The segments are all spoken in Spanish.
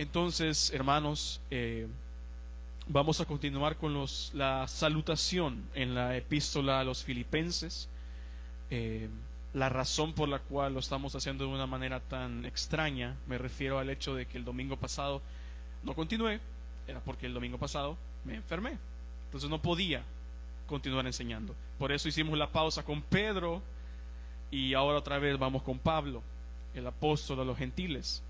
Entonces, hermanos, vamos a continuar con la salutación en la epístola a los Filipenses. La razón por la cual lo estamos haciendo de una manera tan extraña, me refiero al hecho de que el domingo pasado no continué, era porque el domingo pasado me enfermé. Entonces no podía continuar enseñando. Por eso hicimos la pausa con Pedro y ahora otra vez vamos con Pablo, el apóstol a los gentiles.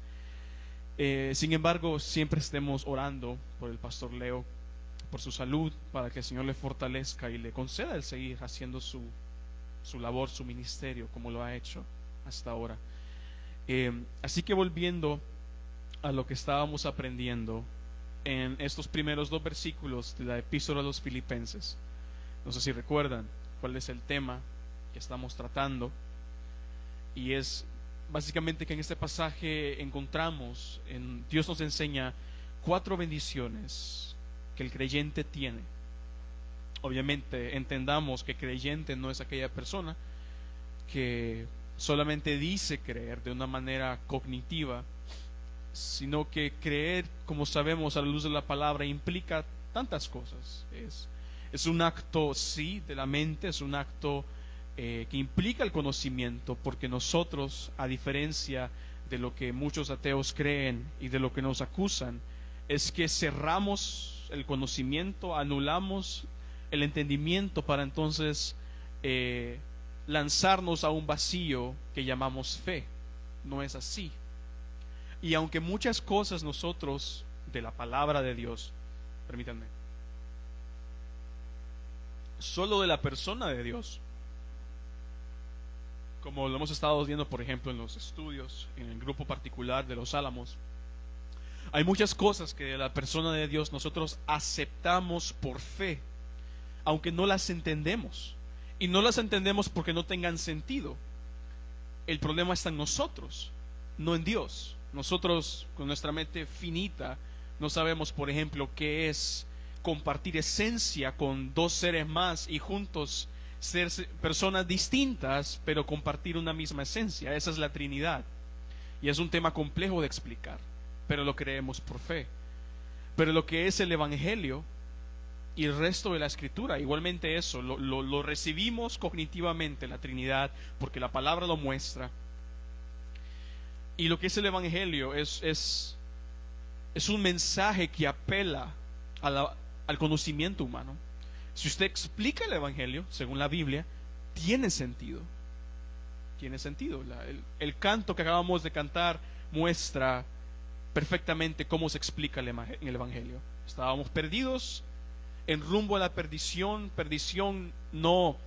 Sin embargo, siempre estemos orando por el pastor Leo, por su salud, para que el Señor le fortalezca y le conceda el seguir haciendo su labor, su ministerio, como lo ha hecho hasta ahora. Así que volviendo a lo que estábamos aprendiendo en estos primeros 2 versículos de la epístola a los Filipenses, no sé si recuerdan cuál es el tema que estamos tratando, y es básicamente que en este pasaje encontramos, Dios nos enseña 4 bendiciones que el creyente tiene. Obviamente entendamos que creyente no es aquella persona que solamente dice creer de una manera cognitiva, sino que creer, como sabemos a la luz de la palabra, implica tantas cosas. Es un acto, sí, de la mente, es un acto que implica el conocimiento, porque nosotros, a diferencia de lo que muchos ateos creen y de lo que nos acusan, es que cerramos el conocimiento, anulamos el entendimiento para entonces lanzarnos a un vacío que llamamos fe. No es así. Y aunque muchas cosas nosotros de la palabra de Dios, permítanme, solo de la persona de Dios, como lo hemos estado viendo por ejemplo en los estudios, en el grupo particular de los Álamos, hay muchas cosas que de la persona de Dios nosotros aceptamos por fe, aunque no las entendemos. Y no las entendemos porque no tengan sentido. El problema está en nosotros, no en Dios. Nosotros, con nuestra mente finita, no sabemos, por ejemplo, qué es compartir esencia con 2 seres más y juntos ser personas distintas, pero compartir una misma esencia. Esa es la Trinidad. Y es un tema complejo de explicar, pero lo creemos por fe. Pero lo que es el Evangelio y el resto de la Escritura, igualmente eso, lo recibimos cognitivamente, la Trinidad, porque la palabra lo muestra. Y lo que es el Evangelio es un mensaje que apela al conocimiento humano. Si usted explica el Evangelio, según la Biblia, tiene sentido. Tiene sentido. El canto que acabamos de cantar muestra perfectamente cómo se explica en el Evangelio. Estábamos perdidos en rumbo a la perdición no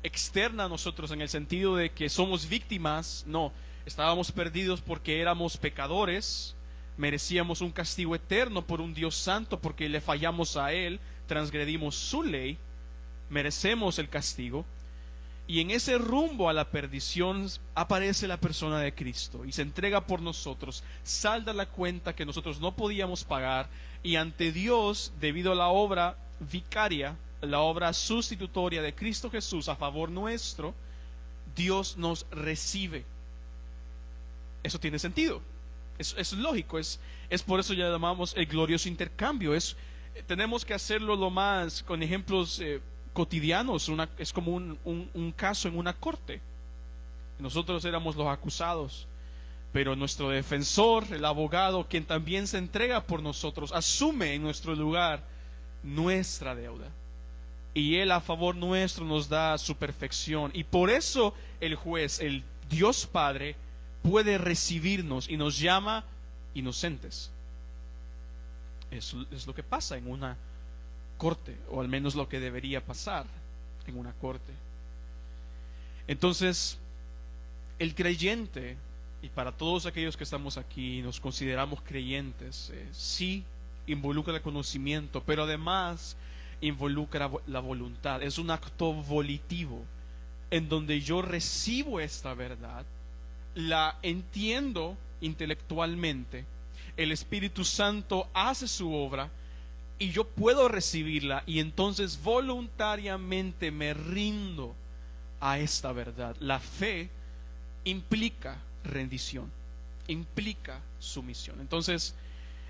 externa a nosotros en el sentido de que somos víctimas, no, estábamos perdidos porque éramos pecadores, merecíamos un castigo eterno por un Dios santo porque le fallamos a Él, transgredimos su ley, merecemos el castigo. Y en ese rumbo a la perdición aparece la persona de Cristo y se entrega por nosotros, salda la cuenta que nosotros no podíamos pagar, y ante Dios, debido a la obra vicaria, la obra sustitutoria de Cristo Jesús a favor nuestro, Dios nos recibe. Eso tiene sentido, es lógico, es por eso ya llamamos el glorioso intercambio. Tenemos que hacerlo lo más con ejemplos cotidianos. Es como un caso en una corte. Nosotros éramos los acusados, pero nuestro defensor, el abogado, quien también se entrega por nosotros, asume en nuestro lugar nuestra deuda, y Él a favor nuestro nos da su perfección. Y por eso el juez, el Dios Padre, puede recibirnos y nos llama inocentes. Eso es lo que pasa en una corte, o al menos lo que debería pasar en una corte. Entonces, el creyente, y para todos aquellos que estamos aquí y nos consideramos creyentes, sí involucra el conocimiento, pero además involucra la voluntad. Es un acto volitivo en donde yo recibo esta verdad, la entiendo intelectualmente, el Espíritu Santo hace su obra y yo puedo recibirla, y entonces voluntariamente me rindo a esta verdad. La fe implica rendición, implica sumisión. Entonces,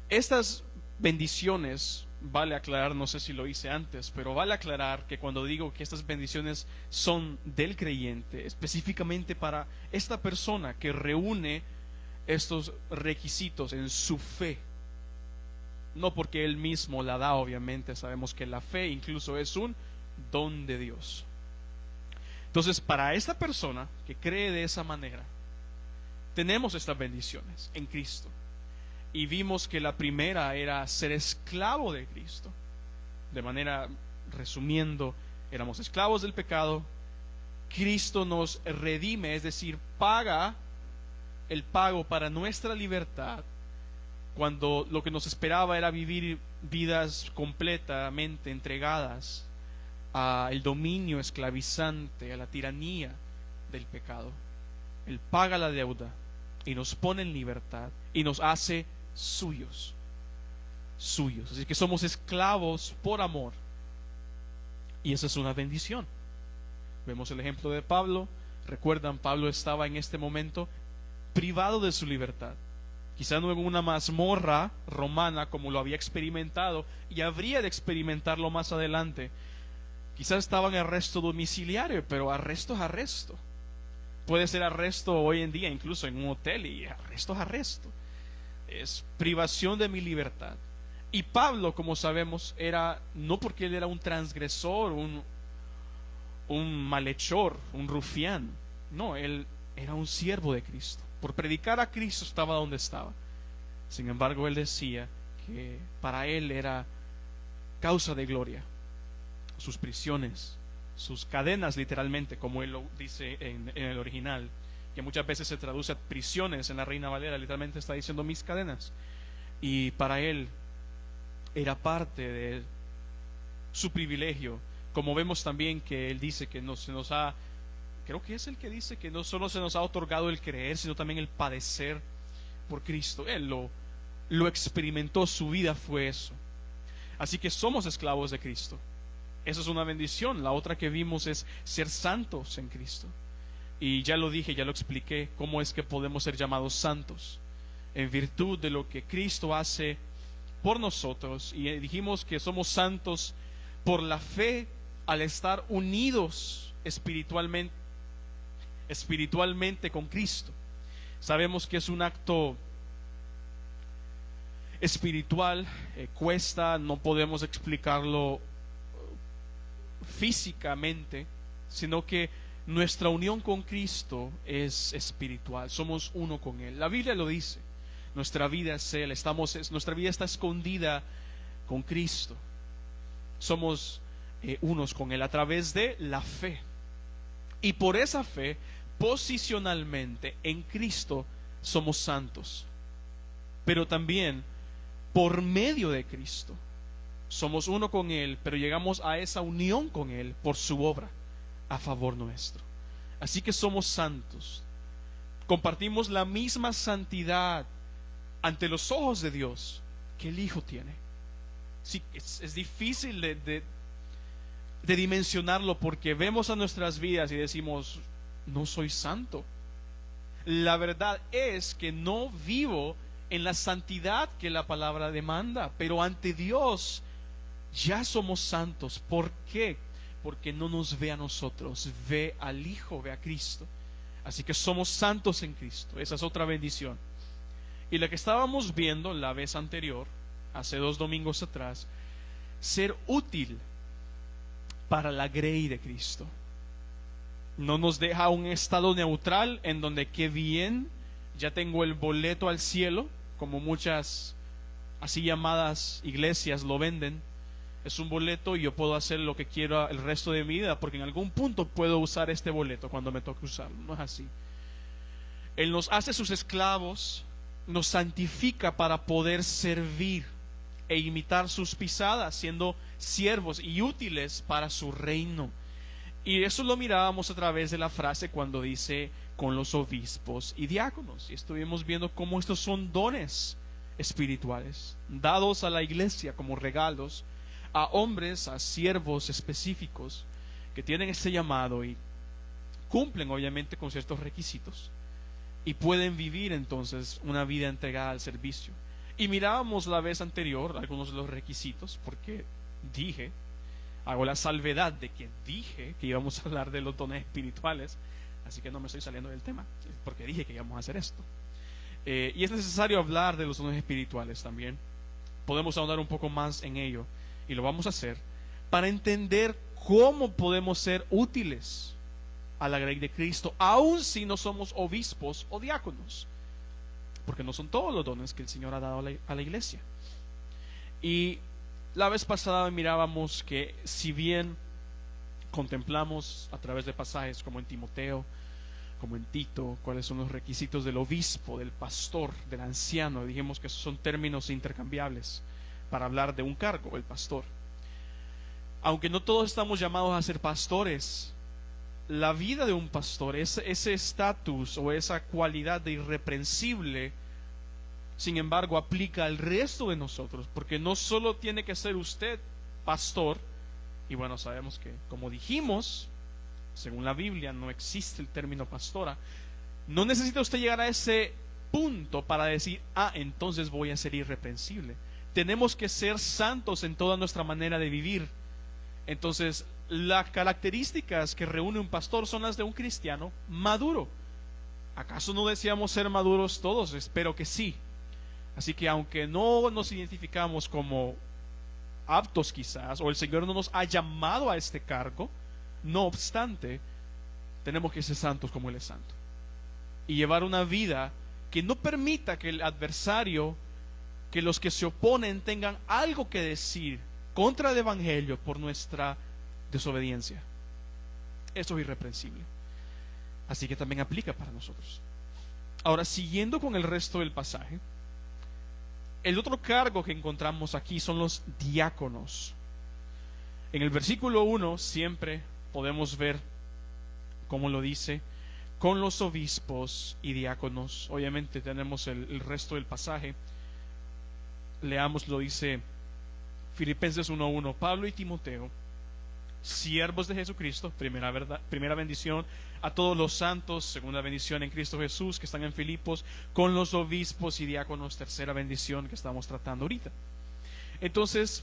estas bendiciones, vale aclarar, no sé si lo hice antes, pero vale aclarar que cuando digo que estas bendiciones son del creyente, específicamente para esta persona que reúne estos requisitos en su fe, no porque él mismo la da, obviamente sabemos que la fe incluso es un don de Dios. Entonces, para esta persona que cree de esa manera, tenemos estas bendiciones en Cristo. Y vimos que la primera era ser esclavo de Cristo. De manera, resumiendo, éramos esclavos del pecado. Cristo nos redime, es decir, paga el pago para nuestra libertad, cuando lo que nos esperaba era vivir vidas completamente entregadas al dominio esclavizante, a la tiranía del pecado. Él paga la deuda y nos pone en libertad y nos hace suyos. Así que somos esclavos por amor, y esa es una bendición. Vemos el ejemplo de Pablo. Recuerdan, Pablo estaba en este momento privado de su libertad, quizá no en una mazmorra romana como lo había experimentado y habría de experimentarlo más adelante. Quizás estaba en arresto domiciliario, pero arresto es arresto. Puede ser arresto hoy en día incluso en un hotel, y arresto es arresto. Es privación de mi libertad. Y Pablo, como sabemos, era, no porque él era un transgresor, un malhechor, un rufián. No, él era un siervo de Cristo. Por predicar a Cristo estaba donde estaba. Sin embargo, él decía que para él era causa de gloria sus prisiones, sus cadenas, literalmente, como él lo dice en el original, que muchas veces se traduce a prisiones. En la Reina Valera literalmente está diciendo mis cadenas. Y para él era parte de su privilegio, como vemos también que él dice que no se nos ha, creo que es el que dice que no solo se nos ha otorgado el creer, sino también el padecer por Cristo. Él lo experimentó, su vida fue eso. Así que somos esclavos de Cristo. Esa es una bendición. La otra que vimos es ser santos en Cristo. Y ya lo dije, ya lo expliqué, cómo es que podemos ser llamados santos en virtud de lo que Cristo hace por nosotros. Y dijimos que somos santos por la fe, al estar unidos espiritualmente con Cristo. Sabemos que es un acto espiritual, cuesta, no podemos explicarlo físicamente, sino que nuestra unión con Cristo es espiritual, somos uno con Él. La Biblia lo dice, nuestra vida es Él, nuestra vida está escondida con Cristo. Somos unos con Él a través de la fe. Y por esa fe, posicionalmente en Cristo somos santos. Pero también por medio de Cristo somos uno con Él, pero llegamos a esa unión con Él por su obra a favor nuestro. Así que somos santos. Compartimos la misma santidad ante los ojos de Dios que el Hijo tiene. Sí, es difícil de dimensionarlo, porque vemos a nuestras vidas y decimos, no soy santo. La verdad es que no vivo en la santidad que la palabra demanda, pero ante Dios ya somos santos. ¿Por qué? Porque no nos ve a nosotros, ve al Hijo, ve a Cristo. Así que somos santos en Cristo. Esa es otra bendición. Y la que estábamos viendo la vez anterior, hace 2 domingos atrás, ser útil para la grey de Cristo. No nos deja un estado neutral en donde qué bien, ya tengo el boleto al cielo, como muchas así llamadas iglesias lo venden. Es un boleto y yo puedo hacer lo que quiero el resto de mi vida, porque en algún punto puedo usar este boleto cuando me toque usarlo. No es así. Él nos hace sus esclavos, nos santifica para poder servir e imitar sus pisadas, siendo siervos y útiles para su reino. Y eso lo mirábamos a través de la frase cuando dice con los obispos y diáconos. Y estuvimos viendo cómo estos son dones espirituales dados a la iglesia como regalos a hombres, a siervos específicos que tienen este llamado y cumplen obviamente con ciertos requisitos. y pueden vivir entonces una vida entregada al servicio. Y mirábamos la vez anterior algunos de los requisitos, porque hago la salvedad de que dije que íbamos a hablar de los dones espirituales, así que no me estoy saliendo del tema, porque dije que íbamos a hacer esto. Y es necesario hablar de los dones espirituales también. Podemos ahondar un poco más en ello, y lo vamos a hacer para entender cómo podemos ser útiles a la grey de Cristo, aun si no somos obispos o diáconos, porque no son todos los dones que el Señor ha dado a la iglesia. Y la vez pasada mirábamos que si bien contemplamos a través de pasajes como en Timoteo, como en Tito, cuáles son los requisitos del obispo, del pastor, del anciano, dijimos que esos son términos intercambiables para hablar de un cargo, el pastor. Aunque no todos estamos llamados a ser pastores, la vida de un pastor, ese estatus o esa cualidad de irreprensible, sin embargo, aplica al resto de nosotros, porque no solo tiene que ser usted pastor, y bueno, sabemos que, como dijimos, según la Biblia no existe el término pastora. No necesita usted llegar a ese punto para decir, entonces voy a ser irreprensible. Tenemos que ser santos en toda nuestra manera de vivir. Entonces, las características que reúne un pastor son las de un cristiano maduro. ¿Acaso no deseamos ser maduros todos? Espero que sí. Así que aunque no nos identificamos como aptos quizás, o el Señor no nos ha llamado a este cargo, no obstante, tenemos que ser santos como Él es santo, y llevar una vida que no permita que el adversario, que los que se oponen tengan algo que decir contra el Evangelio por nuestra desobediencia. Eso es irreprensible. Así que también aplica para nosotros. Ahora, siguiendo con el resto del pasaje, el otro cargo que encontramos aquí son los diáconos. En el versículo 1 siempre podemos ver cómo lo dice, con los obispos y diáconos. Obviamente tenemos el resto del pasaje. Leamos, lo dice Filipenses 1:1. Pablo y Timoteo, siervos de Jesucristo, primera bendición a todos los santos, segunda bendición en Cristo Jesús que están en Filipos, con los obispos y diáconos, tercera bendición que estamos tratando ahorita. Entonces,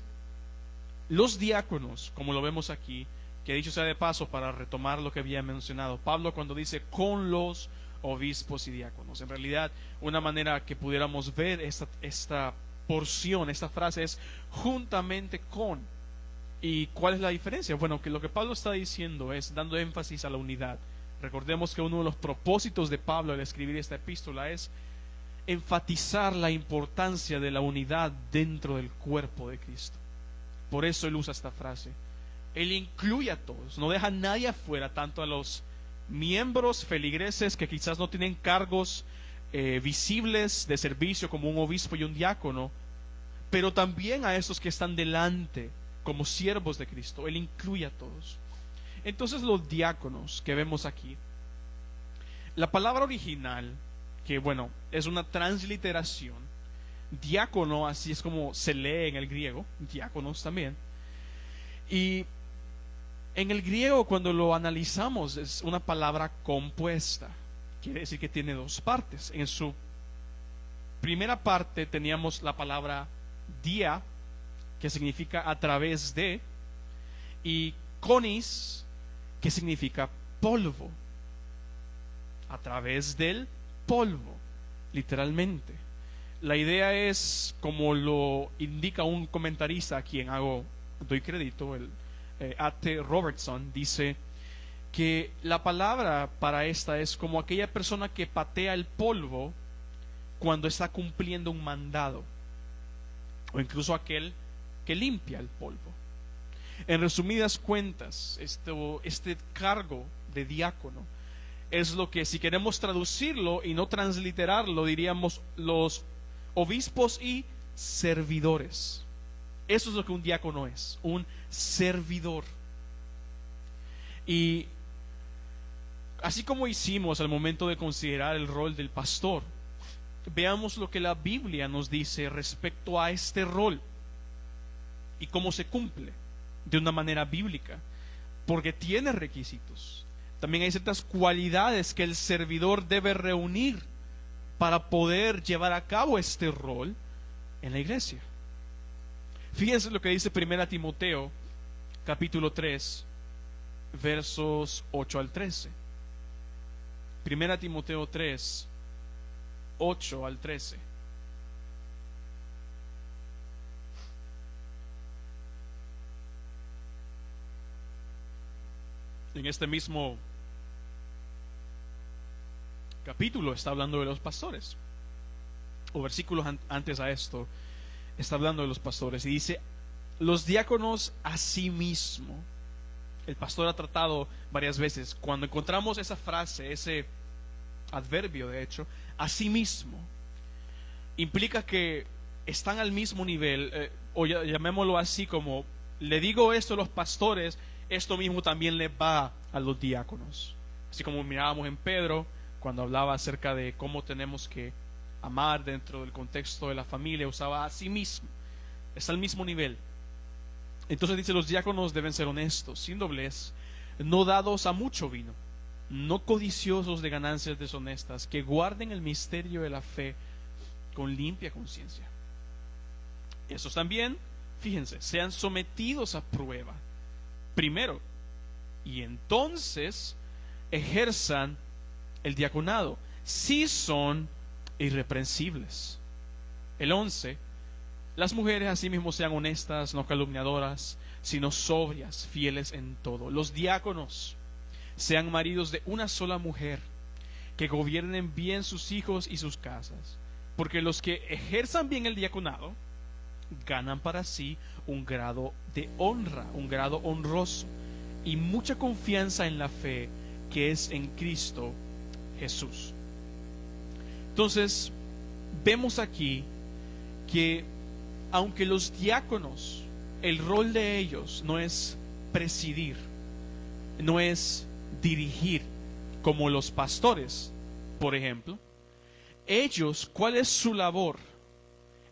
los diáconos, como lo vemos aquí, que dicho sea de paso, para retomar lo que había mencionado Pablo cuando dice con los obispos y diáconos, en realidad una manera que pudiéramos ver esta porción, esta frase es juntamente con. ¿Y cuál es la diferencia? Bueno, que lo que Pablo está diciendo es dando énfasis a la unidad. Recordemos que uno de los propósitos de Pablo al escribir esta epístola es enfatizar la importancia de la unidad dentro del cuerpo de Cristo. Por eso él usa esta frase. Él incluye a todos, no deja a nadie afuera, tanto a los miembros feligreses que quizás no tienen cargos visibles de servicio como un obispo y un diácono, pero también a esos que están delante como siervos de Cristo. Él incluye a todos. Entonces, los diáconos que vemos aquí, la palabra original, que bueno, es una transliteración, diácono, así es como se lee en el griego, diáconos también, y en el griego, cuando lo analizamos, es una palabra compuesta. Quiere decir que tiene dos partes. En su primera parte teníamos la palabra dia, que significa a través de, y konis, que significa polvo. A través del polvo, literalmente. La idea es, como lo indica un comentarista a quien doy crédito, el A.T. Robertson, dice que la palabra para esta es como aquella persona que patea el polvo cuando está cumpliendo un mandado, o incluso aquel que limpia el polvo. En resumidas cuentas, este cargo de diácono es lo que, si queremos traducirlo y no transliterarlo, diríamos los obispos y servidores. Eso es lo que un diácono es, un servidor. Y así como hicimos al momento de considerar el rol del pastor, veamos lo que la Biblia nos dice respecto a este rol y cómo se cumple de una manera bíblica, porque tiene requisitos, También hay ciertas cualidades que el servidor debe reunir para poder llevar a cabo este rol en la iglesia. Fíjense lo que dice 1 Timoteo capítulo 3 versos 8 al 13. 1 Timoteo 3, 8 al 13. En este mismo capítulo está hablando de los pastores, o versículos antes a esto está hablando de los pastores, y dice: los diáconos asimismo. El pastor ha tratado varias veces, cuando encontramos esa frase, ese adverbio de hecho, asimismo, implica que están al mismo nivel, o llamémoslo así, como le digo esto a los pastores, esto mismo también le va a los diáconos. Así como mirábamos en Pedro, cuando hablaba acerca de cómo tenemos que amar dentro del contexto de la familia, usaba asimismo, está al mismo nivel. Entonces dice: los diáconos deben ser honestos, sin doblez, no dados a mucho vino, no codiciosos de ganancias deshonestas, que guarden el misterio de la fe con limpia conciencia. Esos también, fíjense, sean sometidos a prueba primero, y entonces ejerzan el diaconado, si son irreprensibles. El 11: las mujeres asimismo sean honestas, no calumniadoras, sino sobrias, fieles en todo. Los diáconos sean maridos de una sola mujer, que gobiernen bien sus hijos y sus casas, porque los que ejerzan bien el diaconado ganan para sí un grado de honra, un grado honroso y mucha confianza en la fe que es en Cristo Jesús. Entonces, vemos aquí que aunque los diáconos, el rol de ellos no es presidir, no es dirigir como los pastores, por ejemplo, ellos, ¿cuál es su labor?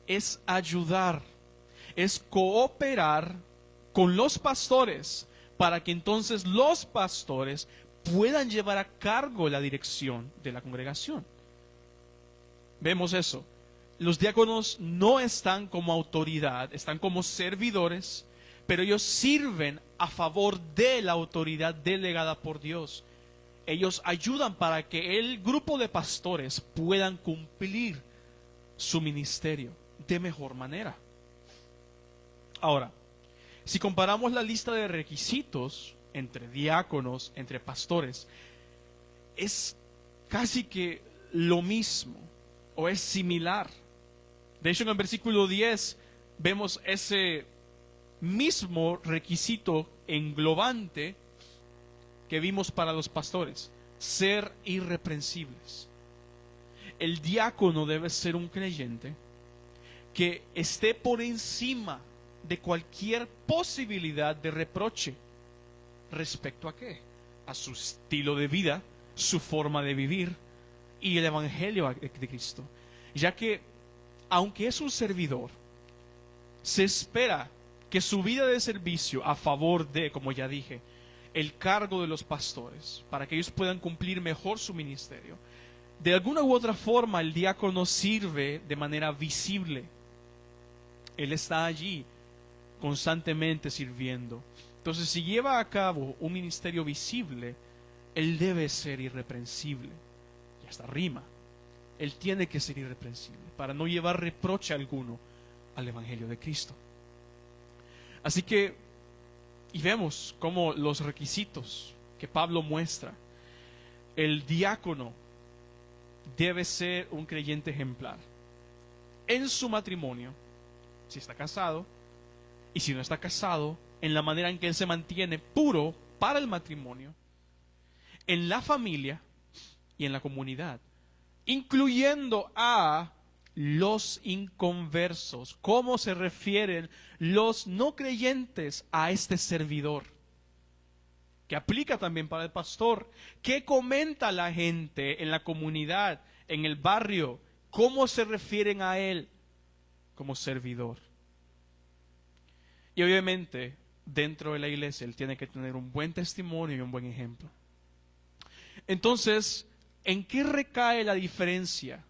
Es ayudar, es cooperar con los pastores para que entonces los pastores puedan llevar a cargo la dirección de la congregación. Vemos eso. Los diáconos no están como autoridad, están como servidores, pero ellos sirven a favor de la autoridad delegada por Dios. Ellos ayudan para que el grupo de pastores puedan cumplir su ministerio de mejor manera. Ahora, si comparamos la lista de requisitos entre diáconos, entre pastores, es casi que lo mismo o es similar. De hecho, en el versículo 10 vemos ese mismo requisito englobante que vimos para los pastores: ser irreprensibles. El diácono debe ser un creyente que esté por encima de cualquier posibilidad de reproche. ¿Respecto a qué? A su estilo de vida, su forma de vivir y el evangelio de Cristo. Ya que, aunque es un servidor, se espera que su vida de servicio a favor de, como ya dije, el cargo de los pastores, para que ellos puedan cumplir mejor su ministerio, de alguna u otra forma el diácono sirve de manera visible. Él está allí constantemente sirviendo. Entonces, si lleva a cabo un ministerio visible, él debe ser irreprensible. Y hasta rima. Él tiene que ser irreprensible para no llevar reproche alguno al evangelio de Cristo. Así que, y vemos cómo los requisitos que Pablo muestra: el diácono debe ser un creyente ejemplar en su matrimonio, si está casado, y si no está casado, en la manera en que él se mantiene puro para el matrimonio, en la familia y en la comunidad, incluyendo a los inconversos. ¿Cómo se refieren los no creyentes a este servidor? Que aplica también para el pastor. ¿Qué comenta la gente en la comunidad, en el barrio? ¿Cómo se refieren a él como servidor? Y obviamente, dentro de la iglesia, él tiene que tener un buen testimonio y un buen ejemplo. Entonces, ¿en qué recae la diferencia?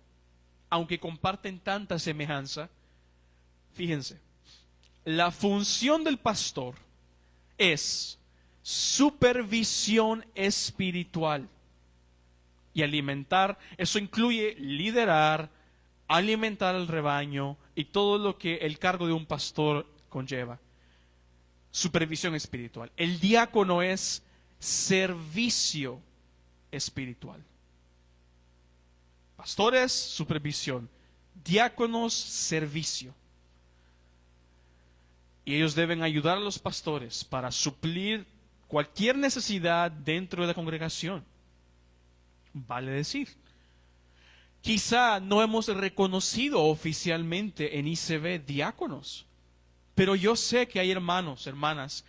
Aunque comparten tanta semejanza, fíjense, la función del pastor es supervisión espiritual y alimentar. Eso incluye liderar, alimentar al rebaño y todo lo que el cargo de un pastor conlleva. Supervisión espiritual. El diácono es servicio espiritual. Pastores, supervisión. Diáconos, servicio. Y ellos deben ayudar a los pastores para suplir cualquier necesidad dentro de la congregación. Vale decir, quizá no hemos reconocido oficialmente en ICB diáconos, pero yo sé que hay hermanos, hermanas,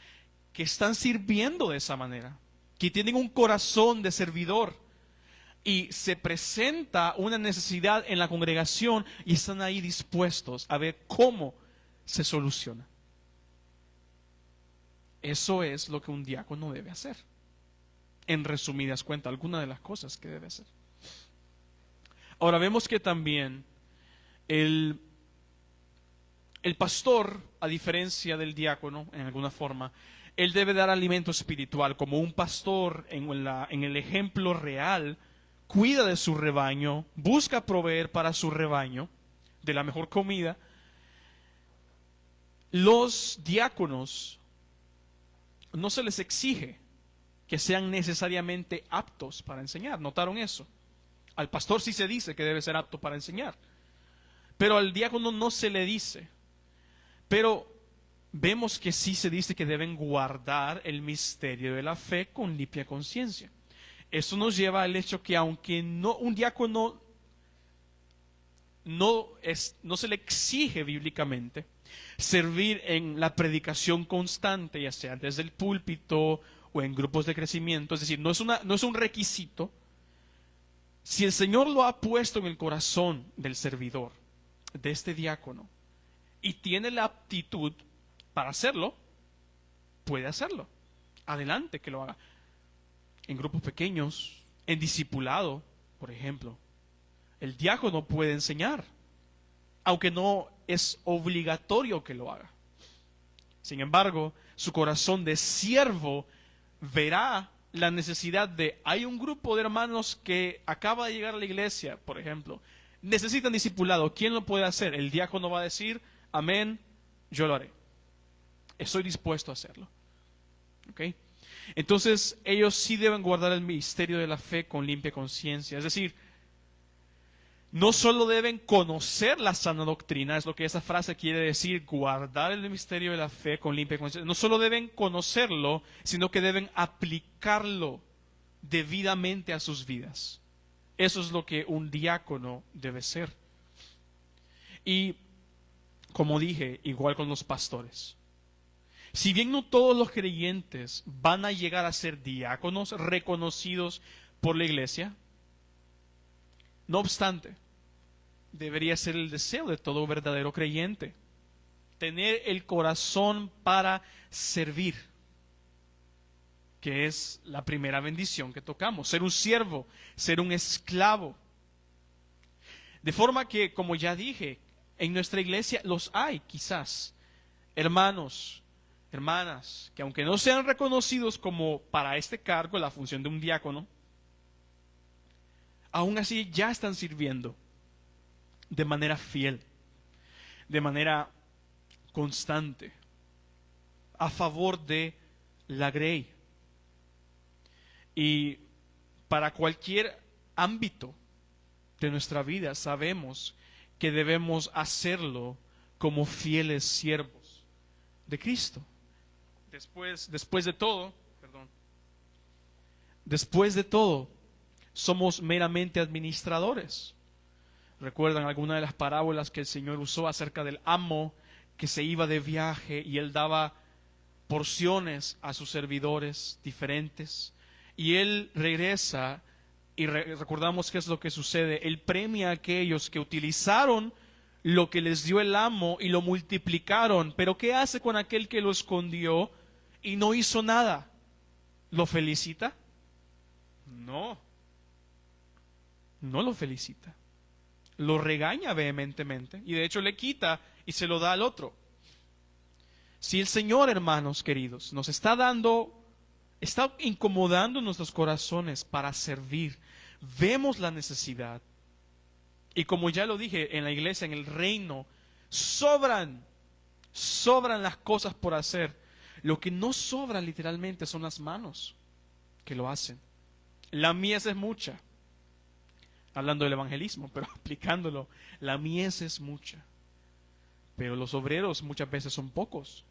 que están sirviendo de esa manera, que tienen un corazón de servidor y se presenta una necesidad en la congregación y están ahí dispuestos a ver cómo se soluciona. Eso es lo que un diácono debe hacer. En resumidas cuentas, algunas de las cosas que debe hacer. Ahora vemos que también el pastor, a diferencia del diácono, en alguna forma, él debe dar alimento espiritual. Como un pastor en el ejemplo real, cuida de su rebaño, busca proveer para su rebaño de la mejor comida. Los diáconos no se les exige que sean necesariamente aptos para enseñar. ¿Notaron eso? Al pastor sí se dice que debe ser apto para enseñar, pero al diácono no se le dice. Pero vemos que sí se dice que deben guardar el misterio de la fe con limpia conciencia. Eso nos lleva al hecho que aunque un diácono no se le exige bíblicamente servir en la predicación constante, ya sea desde el púlpito o en grupos de crecimiento, es decir, no es un requisito. Si el Señor lo ha puesto en el corazón del servidor, de este diácono, y tiene la aptitud para hacerlo, puede hacerlo. Adelante, que lo haga. En grupos pequeños, en discipulado, por ejemplo, el diácono puede enseñar, aunque no es obligatorio que lo haga. Sin embargo, su corazón de siervo verá la necesidad hay un grupo de hermanos que acaba de llegar a la iglesia, por ejemplo, necesitan discipulado. ¿Quién lo puede hacer? El diácono va a decir, amén, yo lo haré. Estoy dispuesto a hacerlo. ¿Ok? Entonces, ellos sí deben guardar el misterio de la fe con limpia conciencia. Es decir, no solo deben conocer la sana doctrina, es lo que esa frase quiere decir, guardar el misterio de la fe con limpia conciencia. No solo deben conocerlo, sino que deben aplicarlo debidamente a sus vidas. Eso es lo que un diácono debe ser. Y, como dije, igual con los pastores. Si bien no todos los creyentes van a llegar a ser diáconos reconocidos por la iglesia, no obstante, debería ser el deseo de todo verdadero creyente, tener el corazón para servir, que es la primera bendición que tocamos, ser un siervo, ser un esclavo. De forma que, como ya dije, en nuestra iglesia los hay quizás, hermanos, hermanas, que aunque no sean reconocidos como para este cargo, la función de un diácono, aún así ya están sirviendo de manera fiel, de manera constante, a favor de la grey. Y para cualquier ámbito de nuestra vida sabemos que debemos hacerlo como fieles siervos de Cristo. Después de todo, somos meramente administradores. ¿Recuerdan alguna de las parábolas que el Señor usó acerca del amo que se iba de viaje y él daba porciones a sus servidores diferentes? Y él regresa y recordamos qué es lo que sucede. Él premia a aquellos que utilizaron lo que les dio el amo y lo multiplicaron. Pero ¿qué hace con aquel que lo escondió y no hizo nada? ¿Lo felicita? No. no lo felicita, lo regaña vehementemente y de hecho le quita y se lo da al otro. Si el Señor, hermanos queridos, nos está incomodando nuestros corazones para servir, vemos la necesidad. Y como ya lo dije, en la iglesia, en el reino, sobran las cosas por hacer. Lo que no sobra literalmente son las manos que lo hacen. La mies es mucha, hablando del evangelismo, pero aplicándolo, la mies es mucha, pero los obreros muchas veces son pocos.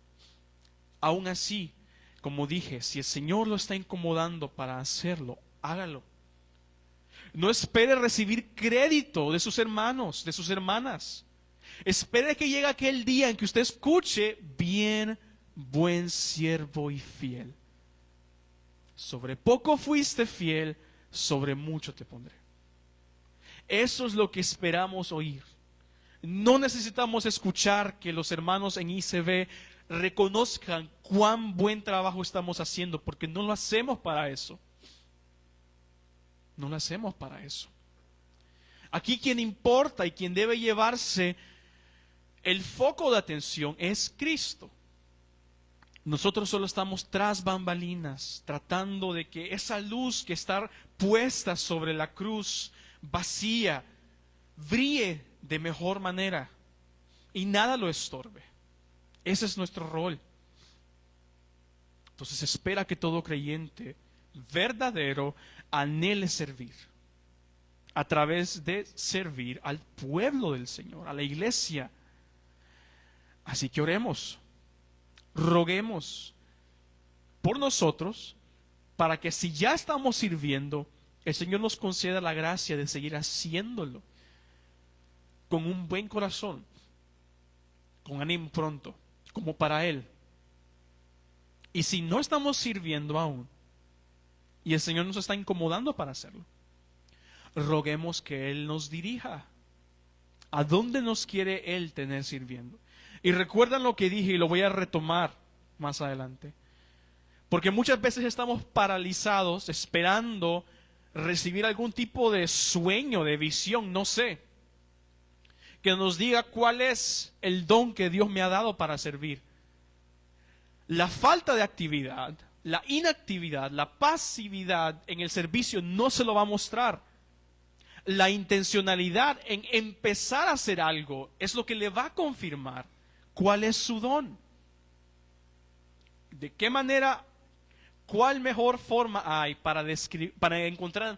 Aún así, como dije, si el Señor lo está incomodando para hacerlo, hágalo. No espere recibir crédito de sus hermanos, de sus hermanas. Espere que llegue aquel día en que usted escuche: bien, buen siervo y fiel. Sobre poco fuiste fiel, sobre mucho te pondré. Eso es lo que esperamos oír. No necesitamos escuchar que los hermanos en ICB reconozcan cuán buen trabajo estamos haciendo, porque no lo hacemos para eso. No lo hacemos para eso. Aquí quien importa y quien debe llevarse el foco de atención es Cristo. Nosotros solo estamos tras bambalinas, tratando de que esa luz que está puesta sobre la cruz vacía brille de mejor manera y nada lo estorbe. Ese es nuestro rol. Entonces espera que todo creyente verdadero anhele servir, a través de servir al pueblo del Señor, a la iglesia. Así que oremos, roguemos por nosotros, para que si ya estamos sirviendo, el Señor nos conceda la gracia de seguir haciéndolo con un buen corazón, con ánimo pronto, como para Él. Y si no estamos sirviendo aún, y el Señor nos está incomodando para hacerlo, roguemos que Él nos dirija. ¿A dónde nos quiere Él tener sirviendo? Y recuerdan lo que dije y lo voy a retomar más adelante. Porque muchas veces estamos paralizados esperando recibir algún tipo de sueño, de visión, no sé, que nos diga cuál es el don que Dios me ha dado para servir. La falta de actividad, la inactividad, la pasividad en el servicio no se lo va a mostrar. La intencionalidad en empezar a hacer algo es lo que le va a confirmar cuál es su don. ¿De qué manera, cuál mejor forma hay para encontrar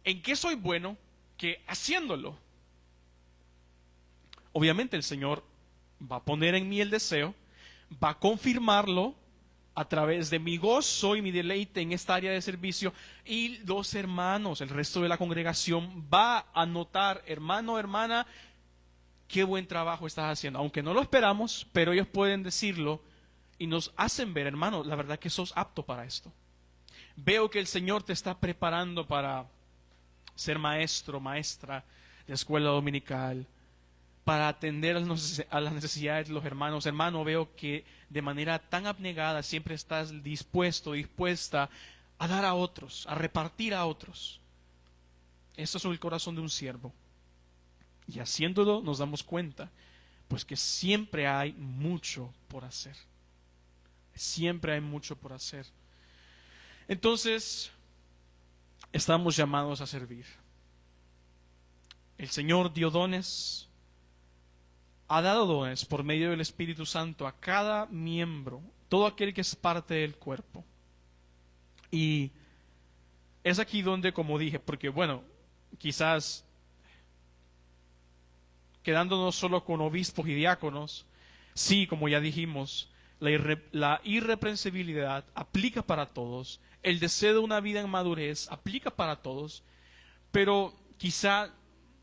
en qué soy bueno que haciéndolo? Obviamente el Señor va a poner en mí el deseo, va a confirmarlo a través de mi gozo y mi deleite en esta área de servicio, y los hermanos, el resto de la congregación va a notar: hermano, hermana, qué buen trabajo estás haciendo. Aunque no lo esperamos, pero ellos pueden decirlo y nos hacen ver: hermano, la verdad que sos apto para esto. Veo que el Señor te está preparando para ser maestro, maestra de escuela dominical, para atender a las necesidades de los hermanos. Hermano, veo que de manera tan abnegada siempre estás dispuesta a dar a otros, a repartir a otros. Eso es el corazón de un siervo. Y haciéndolo nos damos cuenta, pues, que siempre hay mucho por hacer. Siempre hay mucho por hacer. Entonces, estamos llamados a servir. El Señor dio dones, ha dado dones por medio del Espíritu Santo a cada miembro, todo aquel que es parte del cuerpo. Y es aquí donde, como dije, porque bueno, quizás quedándonos solo con obispos y diáconos, sí, como ya dijimos, la irreprensibilidad aplica para todos, el deseo de una vida en madurez aplica para todos, pero quizá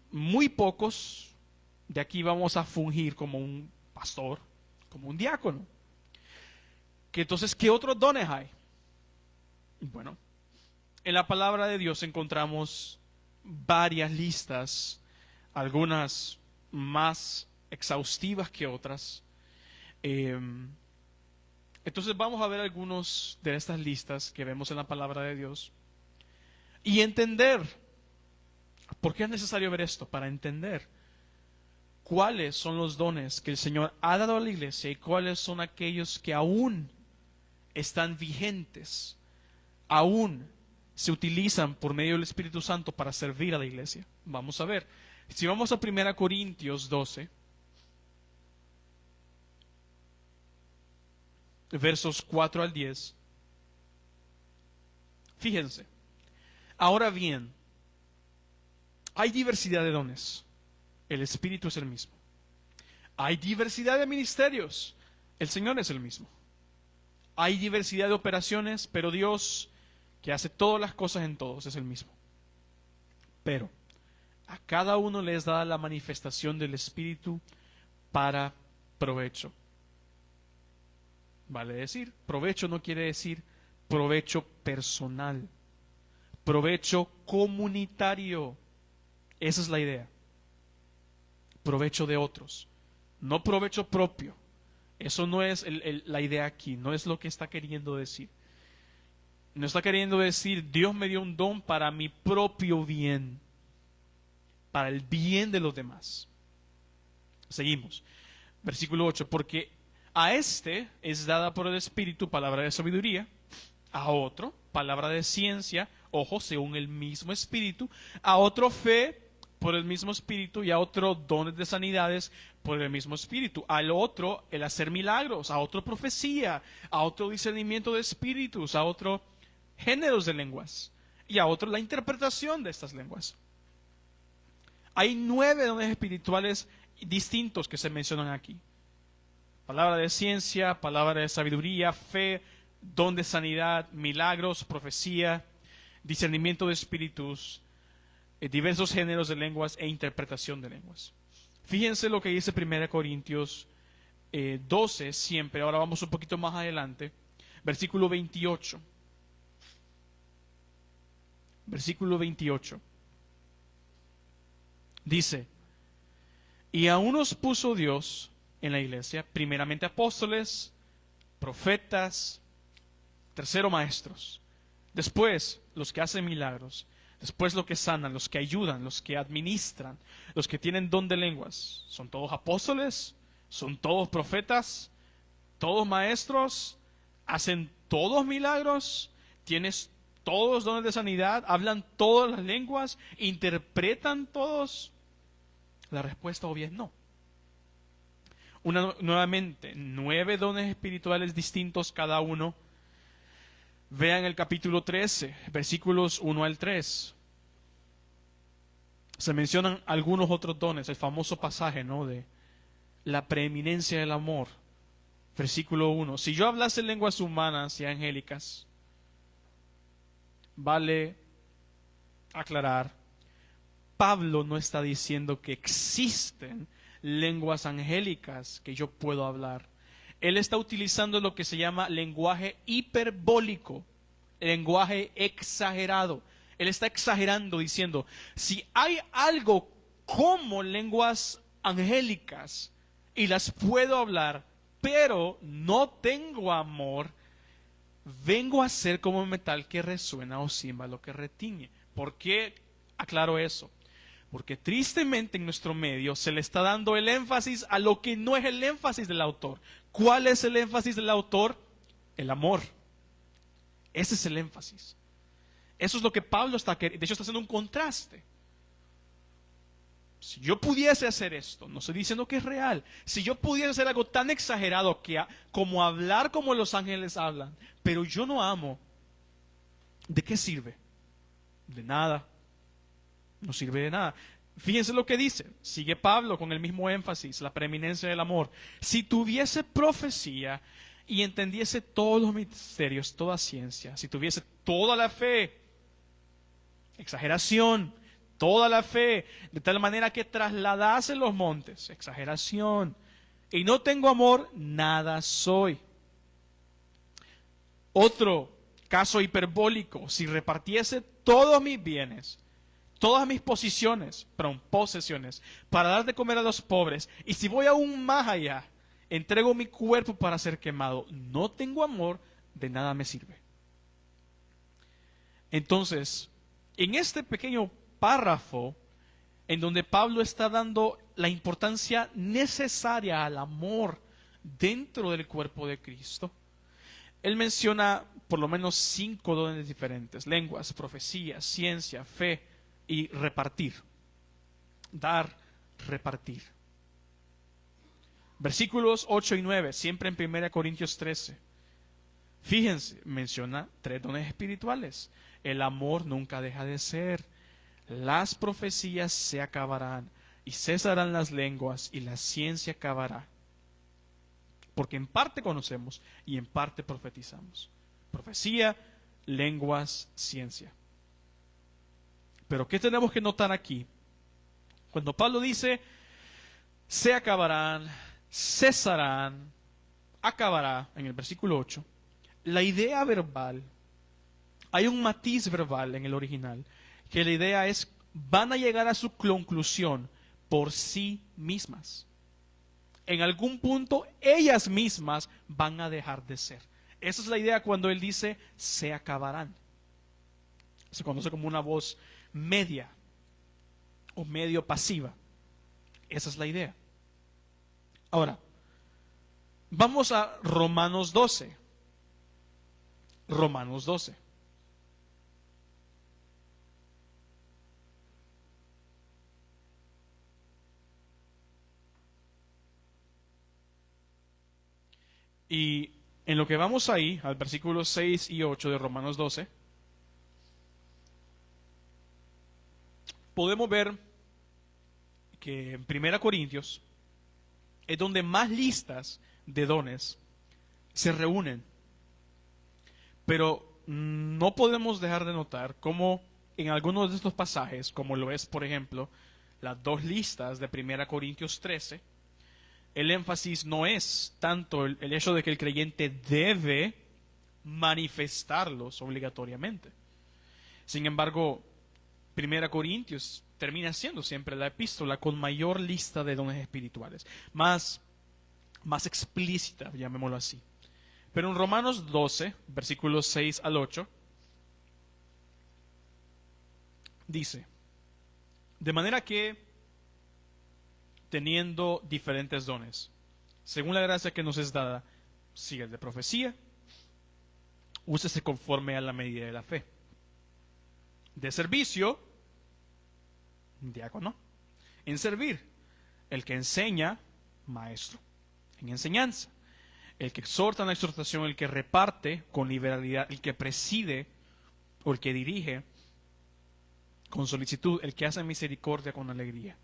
muy pocos de aquí vamos a fungir como un pastor, como un diácono. Entonces, ¿qué otros dones hay? Bueno, en la palabra de Dios encontramos varias listas, algunas más exhaustivas que otras. Entonces vamos a ver algunos de estas listas que vemos en la palabra de Dios y entender ¿Por qué es necesario ver esto? Para entender cuáles son los dones que el Señor ha dado a la iglesia y cuáles son aquellos que aún están vigentes, aún se utilizan por medio del Espíritu Santo para servir a la iglesia. Vamos a ver. Si vamos a 1 Corintios 12, versos 4 al 10, fíjense. Ahora bien, hay diversidad de dones. El Espíritu es el mismo. Hay diversidad de ministerios. El Señor es el mismo. Hay diversidad de operaciones, pero Dios, que hace todas las cosas en todos, es el mismo. Pero a cada uno le es dada la manifestación del Espíritu para provecho. Vale decir, provecho no quiere decir provecho personal, provecho comunitario. Esa es la idea. Provecho de otros, no provecho propio. Eso no es la idea aquí, no es lo que está queriendo decir. No está queriendo decir, Dios me dio un don para mi propio bien, para el bien de los demás. Seguimos. Versículo 8, porque a este es dada por el Espíritu palabra de sabiduría, a otro palabra de ciencia, ojo, según el mismo Espíritu, a otro fe por el mismo Espíritu y a otro dones de sanidades por el mismo Espíritu, al otro el hacer milagros, a otro profecía, a otro discernimiento de espíritus, a otro géneros de lenguas y a otro la interpretación de estas lenguas. Hay 9 dones espirituales distintos que se mencionan aquí. Palabra de ciencia, palabra de sabiduría, fe, don de sanidad, milagros, profecía, discernimiento de espíritus, diversos géneros de lenguas e interpretación de lenguas. Fíjense lo que dice 1 Corintios 12 siempre. Ahora vamos un poquito más adelante. Versículo 28. Versículo 28. Dice, y a unos puso Dios en la iglesia, primeramente apóstoles, profetas, tercero maestros, después los que hacen milagros, después los que sanan, los que ayudan, los que administran, los que tienen don de lenguas. ¿Son todos apóstoles? ¿Son todos profetas? ¿Todos maestros? ¿Hacen todos milagros? ¿Tienes todos los dones de sanidad? ¿Hablan todas las lenguas? ¿Interpretan todos? La respuesta obvia es no. Nuevamente, 9 dones espirituales distintos cada uno. Vean el capítulo 13, versículos 1 al 3. Se mencionan algunos otros dones, el famoso pasaje, ¿no?, de la preeminencia del amor. Versículo 1. Si yo hablase lenguas humanas y angélicas, vale aclarar, Pablo no está diciendo que existen lenguas angélicas que yo puedo hablar. Él está utilizando lo que se llama lenguaje hiperbólico, lenguaje exagerado. Él está exagerando diciendo, si hay algo como lenguas angélicas y las puedo hablar, pero no tengo amor, vengo a ser como metal que resuena o címbalo que retiñe. ¿Por qué aclaro eso? Porque tristemente en nuestro medio se le está dando el énfasis a lo que no es el énfasis del autor. ¿Cuál es el énfasis del autor? El amor. Ese es el énfasis. Eso es lo que Pablo está queriendo. De hecho, está haciendo un contraste. Si yo pudiese hacer esto, no estoy diciendo que es real. Si yo pudiese hacer algo tan exagerado como hablar como los ángeles hablan, pero yo no amo, ¿de qué sirve? De nada. No sirve de nada. Fíjense lo que dice. Sigue Pablo con el mismo énfasis, la preeminencia del amor. Si tuviese profecía y entendiese todos los misterios, toda ciencia, si tuviese toda la fe, exageración, toda la fe, de tal manera que trasladase los montes, exageración, y no tengo amor, nada soy. Otro caso hiperbólico, si repartiese todos mis bienes, todas mis posesiones, para dar de comer a los pobres, y si voy aún más allá, entrego mi cuerpo para ser quemado, no tengo amor, de nada me sirve. Entonces, en este pequeño párrafo, en donde Pablo está dando la importancia necesaria al amor dentro del cuerpo de Cristo. Él menciona por lo menos 5 dones diferentes: lenguas, profecía, ciencia, fe y repartir. Dar, repartir. Versículos 8 y 9, siempre en 1 Corintios 13. Fíjense, menciona 3 dones espirituales. El amor nunca deja de ser. Las profecías se acabarán y cesarán las lenguas y la ciencia acabará. Porque en parte conocemos y en parte profetizamos. Profecía, lenguas, ciencia. Pero ¿qué tenemos que notar aquí? Cuando Pablo dice, se acabarán, cesarán, acabará, en el versículo 8, la idea verbal, hay un matiz verbal en el original, que la idea es, van a llegar a su conclusión por sí mismas. En algún punto, ellas mismas van a dejar de ser. Esa es la idea cuando él dice, se acabarán. Se conoce como una voz media o medio pasiva. Esa es la idea. Ahora, vamos a Romanos 12. Romanos 12. Y en lo que vamos ahí, al versículo 6 y 8 de Romanos 12, podemos ver que en 1 Corintios es donde más listas de dones se reúnen. Pero no podemos dejar de notar cómo en algunos de estos pasajes, como lo es, por ejemplo, las 2 listas de 1 Corintios 13, el énfasis no es tanto el hecho de que el creyente debe manifestarlos obligatoriamente. Sin embargo, 1 Corintios termina siendo siempre la epístola con mayor lista de dones espirituales, más explícita, llamémoslo así. Pero en Romanos 12, versículos 6 al 8, dice, de manera que, teniendo diferentes dones, según la gracia que nos es dada, sigue el de profecía, úsese conforme a la medida de la fe. De servicio, diácono. En servir, el que enseña, maestro. En enseñanza, el que exhorta en la exhortación, el que reparte con liberalidad, el que preside o el que dirige con solicitud, el que hace misericordia con alegría.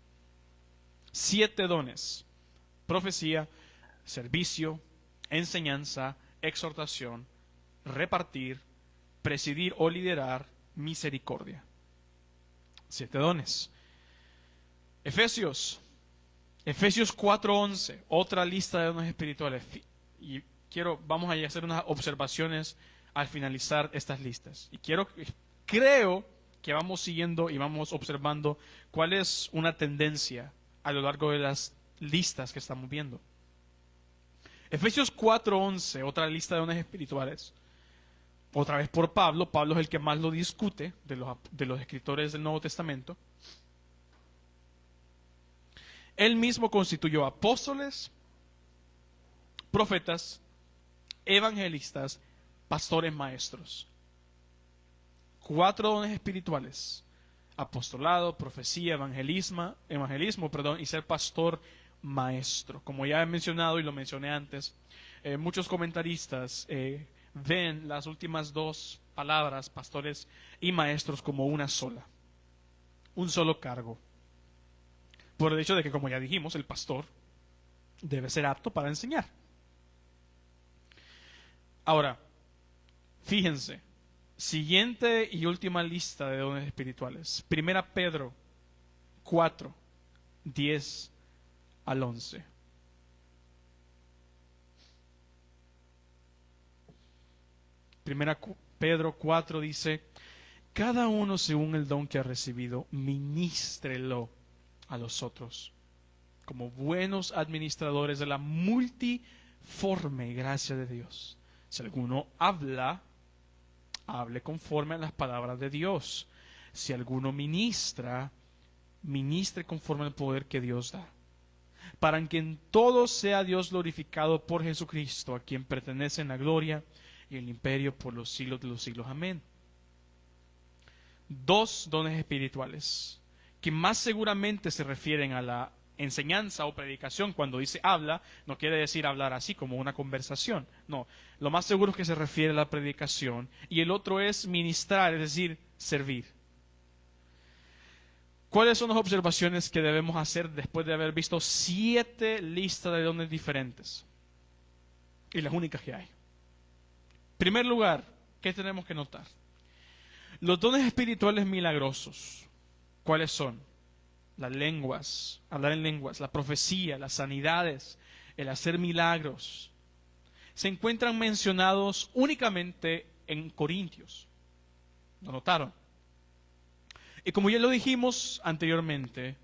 7 dones: profecía, servicio, enseñanza, exhortación, repartir, presidir o liderar, misericordia. 7 dones. Efesios 4:11, otra lista de dones espirituales. Y vamos a hacer unas observaciones al finalizar estas listas. Y creo que vamos siguiendo y vamos observando cuál es una tendencia a lo largo de las listas que estamos viendo. Efesios 4:11, otra lista de dones espirituales. Otra vez por Pablo. Pablo es el que más lo discute de los escritores del Nuevo Testamento. Él mismo constituyó apóstoles, profetas, evangelistas, pastores, maestros. 4 dones espirituales: apostolado, profecía, evangelismo, y ser pastor, maestro. Como ya he mencionado y lo mencioné antes, muchos comentaristas ven las últimas 2 palabras, pastores y maestros, como una sola, un solo cargo. Por el hecho de que, como ya dijimos, el pastor debe ser apto para enseñar. Ahora, fíjense, siguiente y última lista de dones espirituales. 1 Pedro 4, 10 al 11. Primera Pedro 4 dice, cada uno según el don que ha recibido, ministrelo a los otros, como buenos administradores de la multiforme gracia de Dios. Si alguno habla, hable conforme a las palabras de Dios. Si alguno ministra, ministre conforme al poder que Dios da, para que en todo sea Dios glorificado por Jesucristo, a quien pertenecen la gloria y el imperio por los siglos de los siglos. Amén. Dos dones espirituales que más seguramente se refieren a la enseñanza o predicación. Cuando dice habla, no quiere decir hablar así como una conversación. No, lo más seguro es que se refiere a la predicación. Y el otro es ministrar, es decir, servir. ¿Cuáles son las observaciones que debemos hacer después de haber visto 7 listas de dones diferentes? Y las únicas que hay. En primer lugar, ¿qué tenemos que notar? Los dones espirituales milagrosos, ¿cuáles son? Las lenguas, hablar en lenguas, la profecía, las sanidades, el hacer milagros, se encuentran mencionados únicamente en Corintios. ¿Lo notaron? Y como ya lo dijimos anteriormente,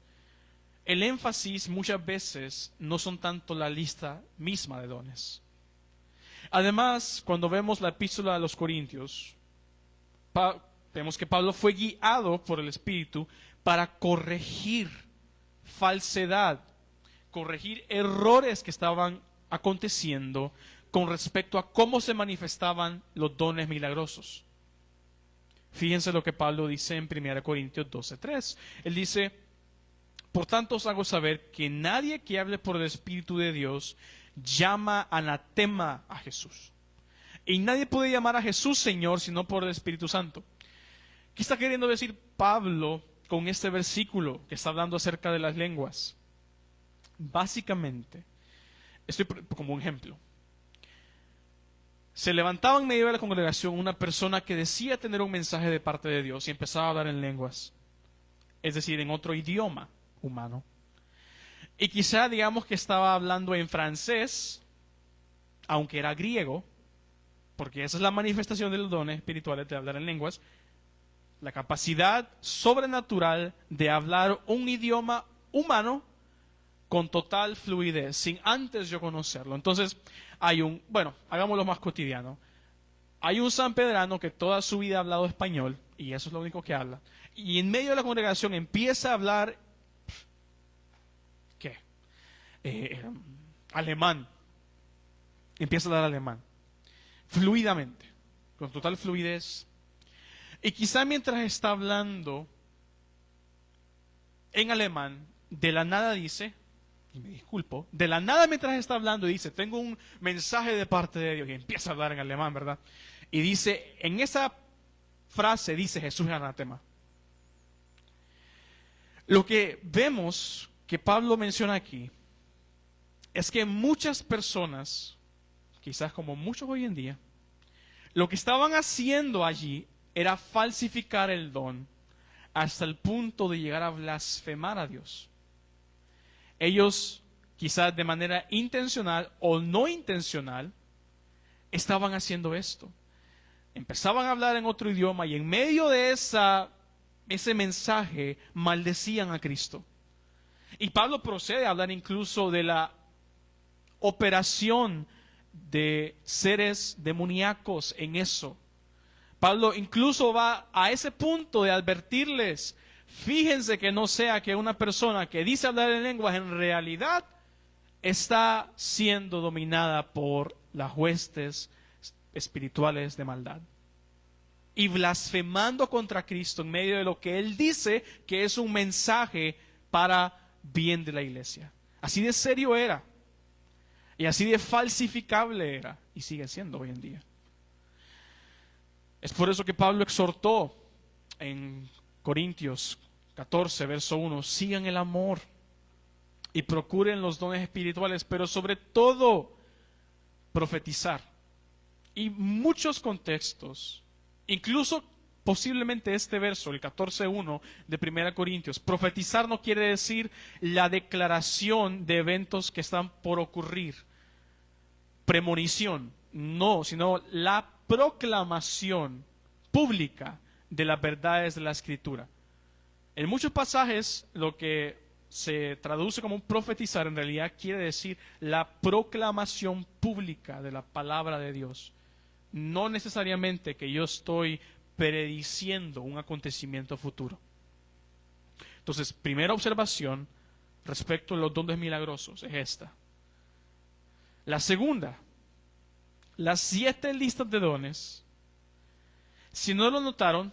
el énfasis muchas veces no son tanto la lista misma de dones. Además, cuando vemos la epístola a los Corintios, vemos que Pablo fue guiado por el Espíritu para corregir falsedad, corregir errores que estaban aconteciendo con respecto a cómo se manifestaban los dones milagrosos. Fíjense lo que Pablo dice en 1 Corintios 12:3. Él dice: por tanto os hago saber que nadie que hable por el Espíritu de Dios llama anatema a Jesús. Y nadie puede llamar a Jesús Señor sino por el Espíritu Santo. ¿Qué está queriendo decir Pablo con este versículo que está hablando acerca de las lenguas? Básicamente, estoy como un ejemplo. Se levantaba en medio de la congregación una persona que decía tener un mensaje de parte de Dios y empezaba a hablar en lenguas, es decir, en otro idioma humano. Y quizá digamos que estaba hablando en francés, aunque era griego, porque esa es la manifestación de los dones espirituales de hablar en lenguas, la capacidad sobrenatural de hablar un idioma humano con total fluidez, sin antes yo conocerlo. Entonces, hagámoslo más cotidiano. Hay un sanpedrano que toda su vida ha hablado español, y eso es lo único que habla. Y en medio de la congregación empieza a hablar, alemán. Empieza a hablar alemán. Fluidamente, con total fluidez. Y quizá mientras está hablando en alemán, de la nada dice, y me disculpo, de la nada mientras está hablando dice, tengo un mensaje de parte de Dios, y empieza a hablar en alemán, ¿verdad? Y dice, en esa frase dice Jesús es anatema. Lo que vemos que Pablo menciona aquí es que muchas personas, quizás como muchos hoy en día, lo que estaban haciendo allí era falsificar el don hasta el punto de llegar a blasfemar a Dios. Ellos, quizás de manera intencional o no intencional, estaban haciendo esto. Empezaban a hablar en otro idioma y en medio de ese mensaje maldecían a Cristo. Y Pablo procede a hablar incluso de la operación de seres demoníacos en eso. Pablo incluso va a ese punto de advertirles: fíjense que no sea que una persona que dice hablar en lenguas en realidad está siendo dominada por las huestes espirituales de maldad y blasfemando contra Cristo en medio de lo que él dice que es un mensaje para bien de la iglesia. Así de serio era y así de falsificable era, y sigue siendo hoy en día. Es por eso que Pablo exhortó en Corintios 14, verso 1, sigan el amor y procuren los dones espirituales, pero sobre todo profetizar. Y muchos contextos, incluso posiblemente este verso, el 14:1 de 1 Corintios, profetizar no quiere decir la declaración de eventos que están por ocurrir, premonición, no, sino la proclamación pública de las verdades de la Escritura. En muchos pasajes lo que se traduce como profetizar en realidad quiere decir la proclamación pública de la palabra de Dios. No necesariamente que yo estoy prediciendo un acontecimiento futuro. Entonces, primera observación respecto a los dones milagrosos es esta. La segunda, las 7 listas de dones, si no lo notaron,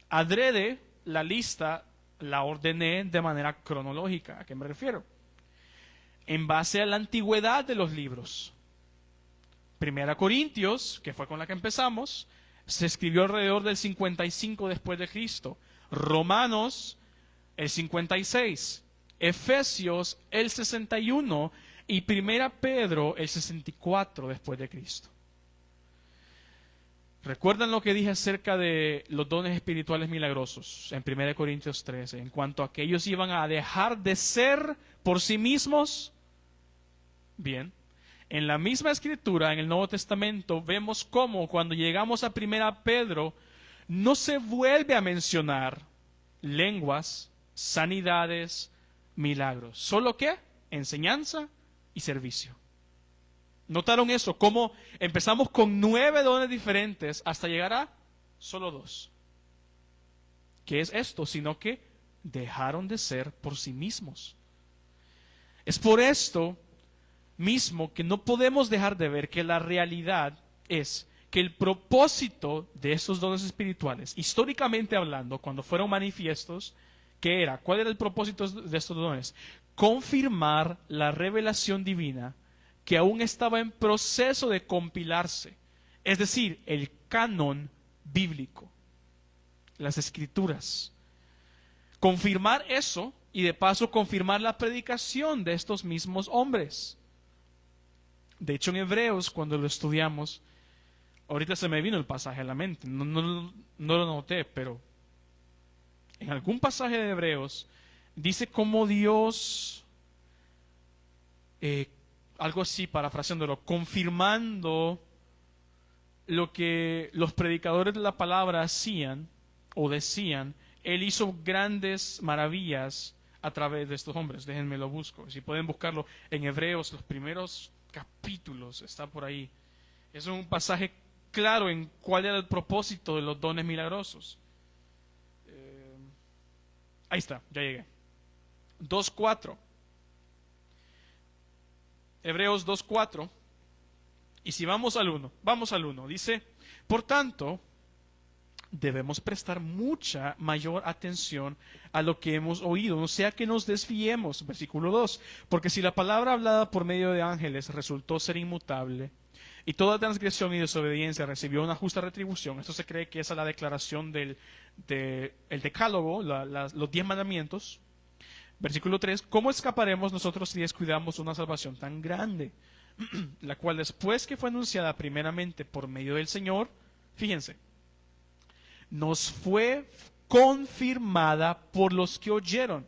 adrede la lista la ordené de manera cronológica. ¿A qué me refiero? En base a la antigüedad de los libros. Primera Corintios, que fue con la que empezamos, se escribió alrededor del 55 después de Cristo. Romanos, el 56. Efesios, el 61. Y Primera Pedro, el 64 después de Cristo. ¿Recuerdan lo que dije acerca de los dones espirituales milagrosos en 1 Corintios 13? En cuanto a que ellos iban a dejar de ser por sí mismos. Bien, en la misma escritura, en el Nuevo Testamento, vemos cómo cuando llegamos a 1 Pedro, no se vuelve a mencionar lenguas, sanidades, milagros. ¿Solo qué? Enseñanza y servicio. ¿Notaron eso? Cómo empezamos con 9 dones diferentes hasta llegar a solo 2. ¿Qué es esto? Sino que dejaron de ser por sí mismos. Es por esto mismo que no podemos dejar de ver que la realidad es que el propósito de estos dones espirituales, históricamente hablando, cuando fueron manifiestos, ¿qué era? ¿Cuál era el propósito de estos dones? Confirmar la revelación divina que aún estaba en proceso de compilarse, es decir, el canon bíblico, las escrituras. Confirmar eso y de paso confirmar la predicación de estos mismos hombres. De hecho, en Hebreos, cuando lo estudiamos, ahorita se me vino el pasaje a la mente, no lo noté, pero en algún pasaje de Hebreos dice cómo Dios, algo así, parafraseándolo, confirmando lo que los predicadores de la palabra hacían o decían, Él hizo grandes maravillas a través de estos hombres. Déjenme lo busco. Si pueden buscarlo en Hebreos, los primeros capítulos, está por ahí. Es un pasaje claro en cuál era el propósito de los dones milagrosos. Ahí está, ya llegué. 2:4. Hebreos 2:4. Y si vamos al 1, dice, por tanto, debemos prestar mucha mayor atención a lo que hemos oído, no sea que nos desviemos. Versículo 2. Porque si la palabra hablada por medio de ángeles resultó ser inmutable, y toda transgresión y desobediencia recibió una justa retribución, esto se cree que es a la declaración del el decálogo, los 10 mandamientos. Versículo 3. ¿Cómo escaparemos nosotros si descuidamos una salvación tan grande? La cual después que fue anunciada primeramente por medio del Señor, fíjense, nos fue confirmada por los que oyeron.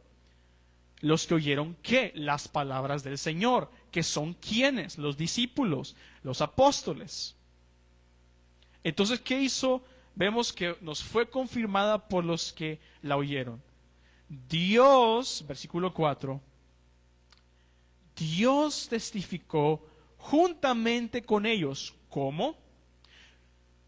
Los que oyeron, ¿qué? Las palabras del Señor, que son ¿quiénes? Los discípulos, los apóstoles. Entonces, ¿qué hizo? Vemos que nos fue confirmada por los que la oyeron. Dios, versículo 4, Dios testificó juntamente con ellos. ¿Cómo?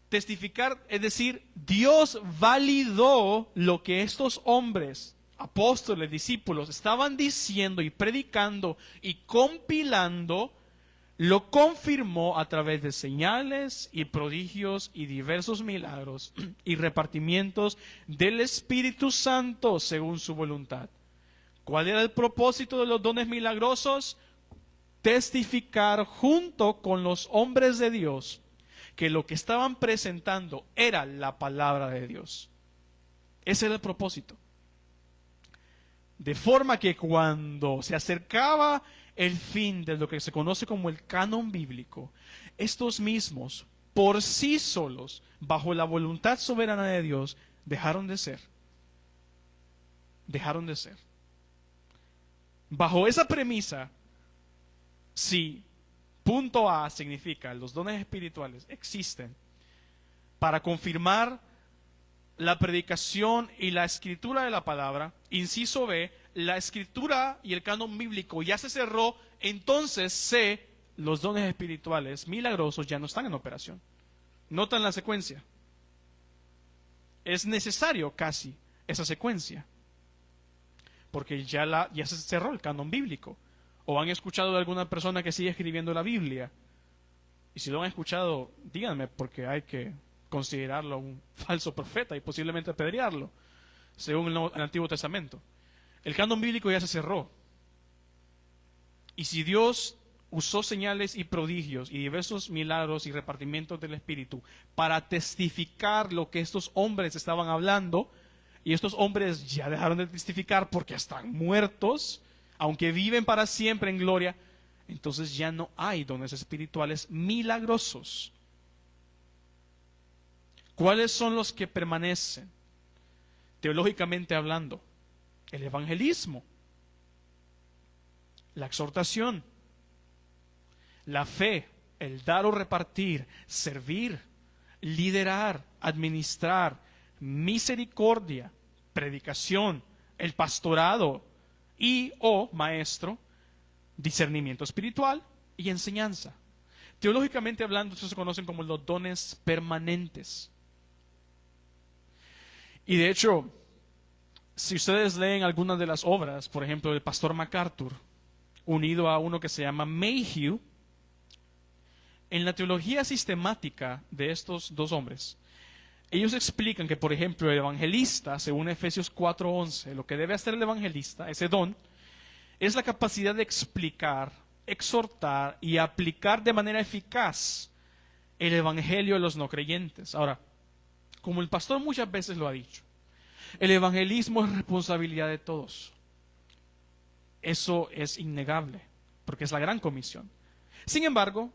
Testificar, es decir, Dios validó lo que estos hombres, apóstoles, discípulos, estaban diciendo y predicando y compilando, lo confirmó a través de señales y prodigios y diversos milagros y repartimientos del Espíritu Santo según su voluntad. ¿Cuál era el propósito de los dones milagrosos? Testificar junto con los hombres de Dios que lo que estaban presentando era la palabra de Dios. Ese era el propósito. De forma que cuando se acercaba el fin de lo que se conoce como el canon bíblico, estos mismos, por sí solos, bajo la voluntad soberana de Dios, dejaron de ser. Dejaron de ser. Bajo esa premisa, si punto A significa los dones espirituales existen para confirmar la predicación y la escritura de la palabra, inciso B, la escritura y el canon bíblico ya se cerró, entonces C, los dones espirituales milagrosos ya no están en operación. ¿Notan la secuencia? Es necesario casi esa secuencia. porque ya se cerró el canon bíblico. O han escuchado de alguna persona que sigue escribiendo la Biblia. Y si lo han escuchado, díganme, porque hay que considerarlo un falso profeta y posiblemente apedrearlo, según el Antiguo Testamento. El canon bíblico ya se cerró. Y si Dios usó señales y prodigios y diversos milagros y repartimientos del Espíritu para testificar lo que estos hombres estaban hablando, y estos hombres ya dejaron de testificar porque están muertos, aunque viven para siempre en gloria, entonces ya no hay dones espirituales milagrosos. ¿Cuáles son los que permanecen? Teológicamente hablando, el evangelismo, la exhortación, la fe, el dar o repartir, servir, liderar, administrar, misericordia, predicación, el pastorado y o maestro, discernimiento espiritual y enseñanza. Teológicamente hablando, estos se conocen como los dones permanentes. Y de hecho, si ustedes leen algunas de las obras, por ejemplo, del pastor MacArthur, unido a uno que se llama Mayhew, en la teología sistemática de estos dos hombres, ellos explican que, por ejemplo, el evangelista, según Efesios 4:11, lo que debe hacer el evangelista, ese don, es la capacidad de explicar, exhortar y aplicar de manera eficaz el evangelio a los no creyentes. Ahora, como el pastor muchas veces lo ha dicho, el evangelismo es responsabilidad de todos. Eso es innegable, porque es la gran comisión. Sin embargo,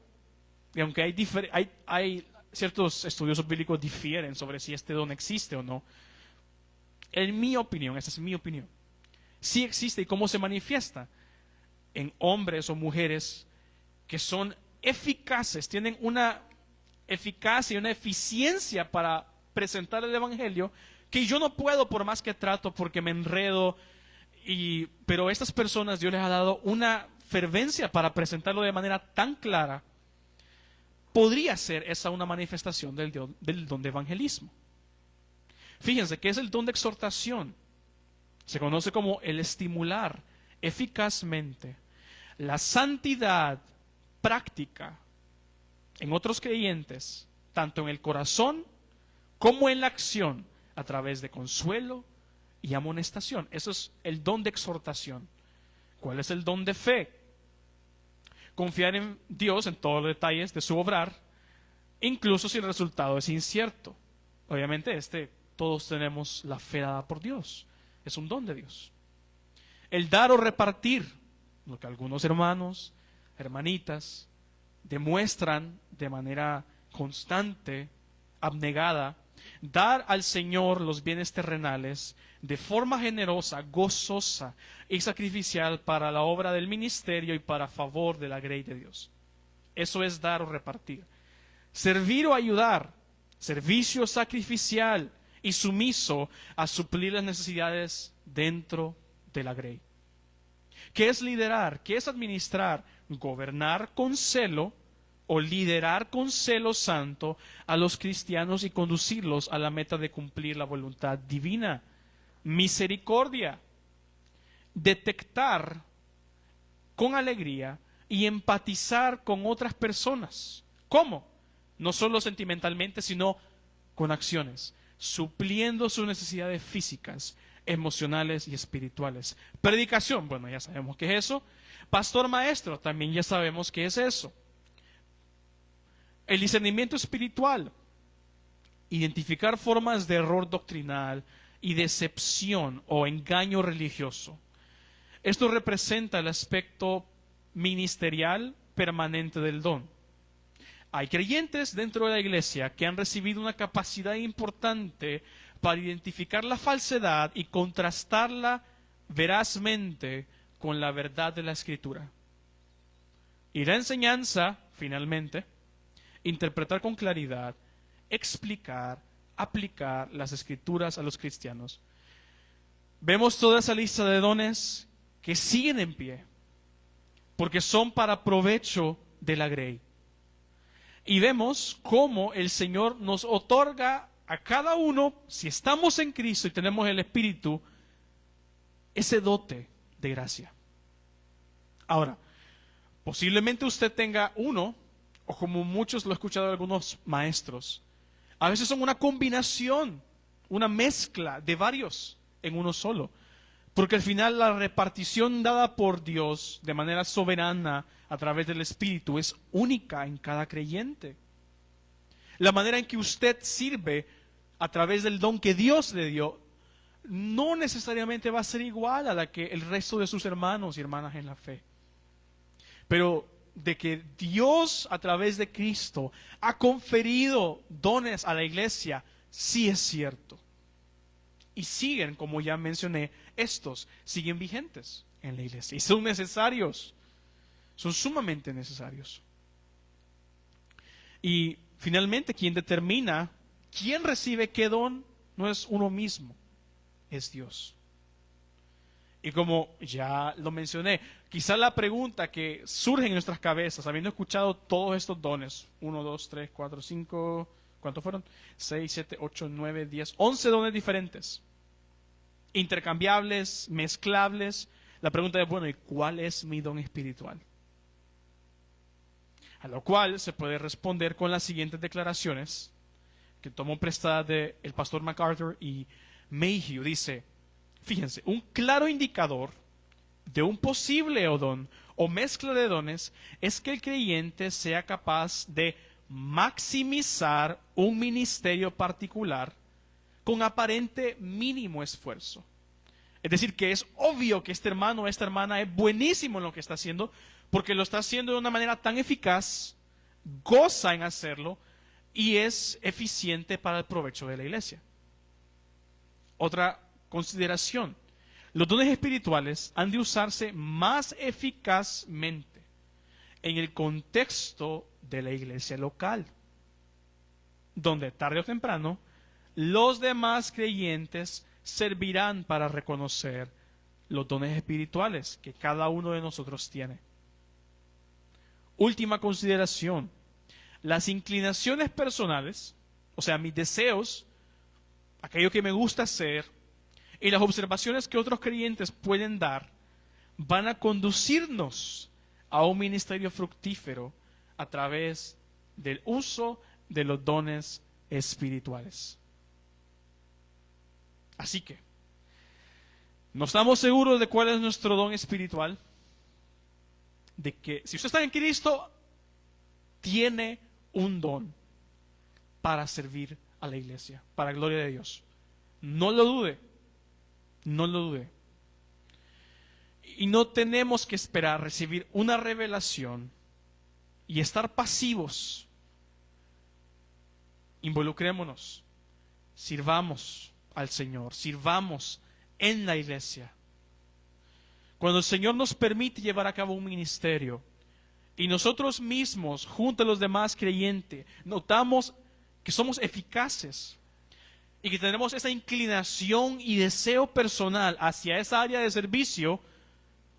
y aunque hay ciertos estudiosos bíblicos difieren sobre si este don existe o no, en mi opinión, esta es mi opinión, sí existe. ¿Y cómo se manifiesta? En hombres o mujeres que son eficaces, tienen una eficacia y una eficiencia para presentar el evangelio que yo no puedo por más que trato porque me enredo. Pero a estas personas Dios les ha dado una fervencia para presentarlo de manera tan clara. Podría ser esa una manifestación del don de evangelismo. Fíjense que es el don de exhortación. Se conoce como el estimular eficazmente la santidad práctica en otros creyentes, tanto en el corazón como en la acción, a través de consuelo y amonestación. Eso es el don de exhortación. ¿Cuál es el don de fe? Confiar en Dios en todos los detalles de su obrar, incluso si el resultado es incierto. Obviamente todos tenemos la fe dada por Dios. Es un don de Dios. El dar o repartir, lo que algunos hermanos, hermanitas, demuestran de manera constante, abnegada, dar al Señor los bienes terrenales de forma generosa, gozosa y sacrificial para la obra del ministerio y para favor de la grey de Dios. Eso es dar o repartir. Servir o ayudar, servicio sacrificial y sumiso a suplir las necesidades dentro de la grey. ¿Qué es liderar? ¿Qué es administrar? Gobernar con celo o liderar con celo santo a los cristianos y conducirlos a la meta de cumplir la voluntad divina. Misericordia. Detectar con alegría y empatizar con otras personas. ¿Cómo? No solo sentimentalmente, sino con acciones, supliendo sus necesidades físicas, emocionales y espirituales. Predicación, bueno, ya sabemos qué es eso. Pastor maestro, también ya sabemos qué es eso. El discernimiento espiritual, identificar formas de error doctrinal y decepción o engaño religioso. Esto representa el aspecto ministerial permanente del don. Hay creyentes dentro de la iglesia que han recibido una capacidad importante para identificar la falsedad y contrastarla verazmente con la verdad de la Escritura. Y la enseñanza, finalmente, interpretar con claridad, explicar, aplicar las Escrituras a los cristianos. Vemos toda esa lista de dones que siguen en pie, porque son para provecho de la grey. Y vemos cómo el Señor nos otorga a cada uno, si estamos en Cristo y tenemos el Espíritu, ese dote de gracia. Ahora, posiblemente usted tenga uno, o como muchos lo he escuchado de algunos maestros, a veces son una combinación, una mezcla de varios en uno solo. Porque al final la repartición dada por Dios de manera soberana a través del Espíritu es única en cada creyente. La manera en que usted sirve a través del don que Dios le dio no necesariamente va a ser igual a la que el resto de sus hermanos y hermanas en la fe. Pero de que Dios a través de Cristo ha conferido dones a la iglesia, sí es cierto. Y siguen, como ya mencioné, estos siguen vigentes en la iglesia y son necesarios, son sumamente necesarios. Y finalmente, quien determina quién recibe qué don no es uno mismo, es Dios. Y como ya lo mencioné, quizá la pregunta que surge en nuestras cabezas, habiendo escuchado todos estos dones, 1, 2, 3, 4, 5, ¿cuántos fueron? 6, 7, 8, 9, 10, 11 dones diferentes, intercambiables, mezclables. La pregunta es, bueno, ¿y cuál es mi don espiritual? A lo cual se puede responder con las siguientes declaraciones, que tomó prestadas del pastor MacArthur y Mayhew. Dice, fíjense, un claro indicador de un posible don o mezcla de dones es que el creyente sea capaz de maximizar un ministerio particular con aparente mínimo esfuerzo. Es decir, que es obvio que este hermano o esta hermana es buenísimo en lo que está haciendo, porque lo está haciendo de una manera tan eficaz, goza en hacerlo y es eficiente para el provecho de la iglesia. Otra consideración: los dones espirituales han de usarse más eficazmente en el contexto de la iglesia local, donde tarde o temprano los demás creyentes servirán para reconocer los dones espirituales que cada uno de nosotros tiene. Última consideración: las inclinaciones personales, o sea, mis deseos, aquello que me gusta hacer, y las observaciones que otros creyentes pueden dar, van a conducirnos a un ministerio fructífero a través del uso de los dones espirituales. Así que, ¿no estamos seguros de cuál es nuestro don espiritual? De que si usted está en Cristo, tiene un don para servir a la iglesia, para la gloria de Dios. No lo dude, no lo dude. Y no tenemos que esperar recibir una revelación y estar pasivos. Involucrémonos, sirvamos al Señor, sirvamos en la iglesia. Cuando el Señor nos permite llevar a cabo un ministerio y nosotros mismos, junto a los demás creyentes, notamos que somos eficaces y que tenemos esa inclinación y deseo personal hacia esa área de servicio,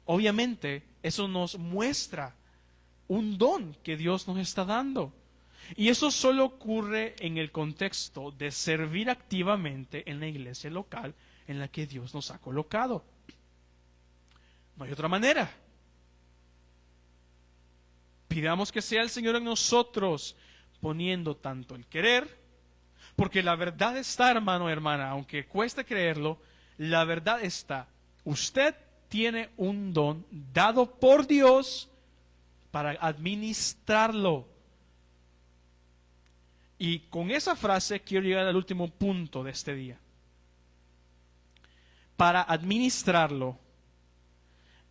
obviamente eso nos muestra un don que Dios nos está dando. Y eso solo ocurre en el contexto de servir activamente en la iglesia local en la que Dios nos ha colocado. No hay otra manera. Pidamos que sea el Señor en nosotros, poniendo tanto el querer, porque la verdad está, hermano, hermana, aunque cueste creerlo, la verdad está. Usted tiene un don dado por Dios para administrarlo. Y con esa frase quiero llegar al último punto de este día. Para administrarlo,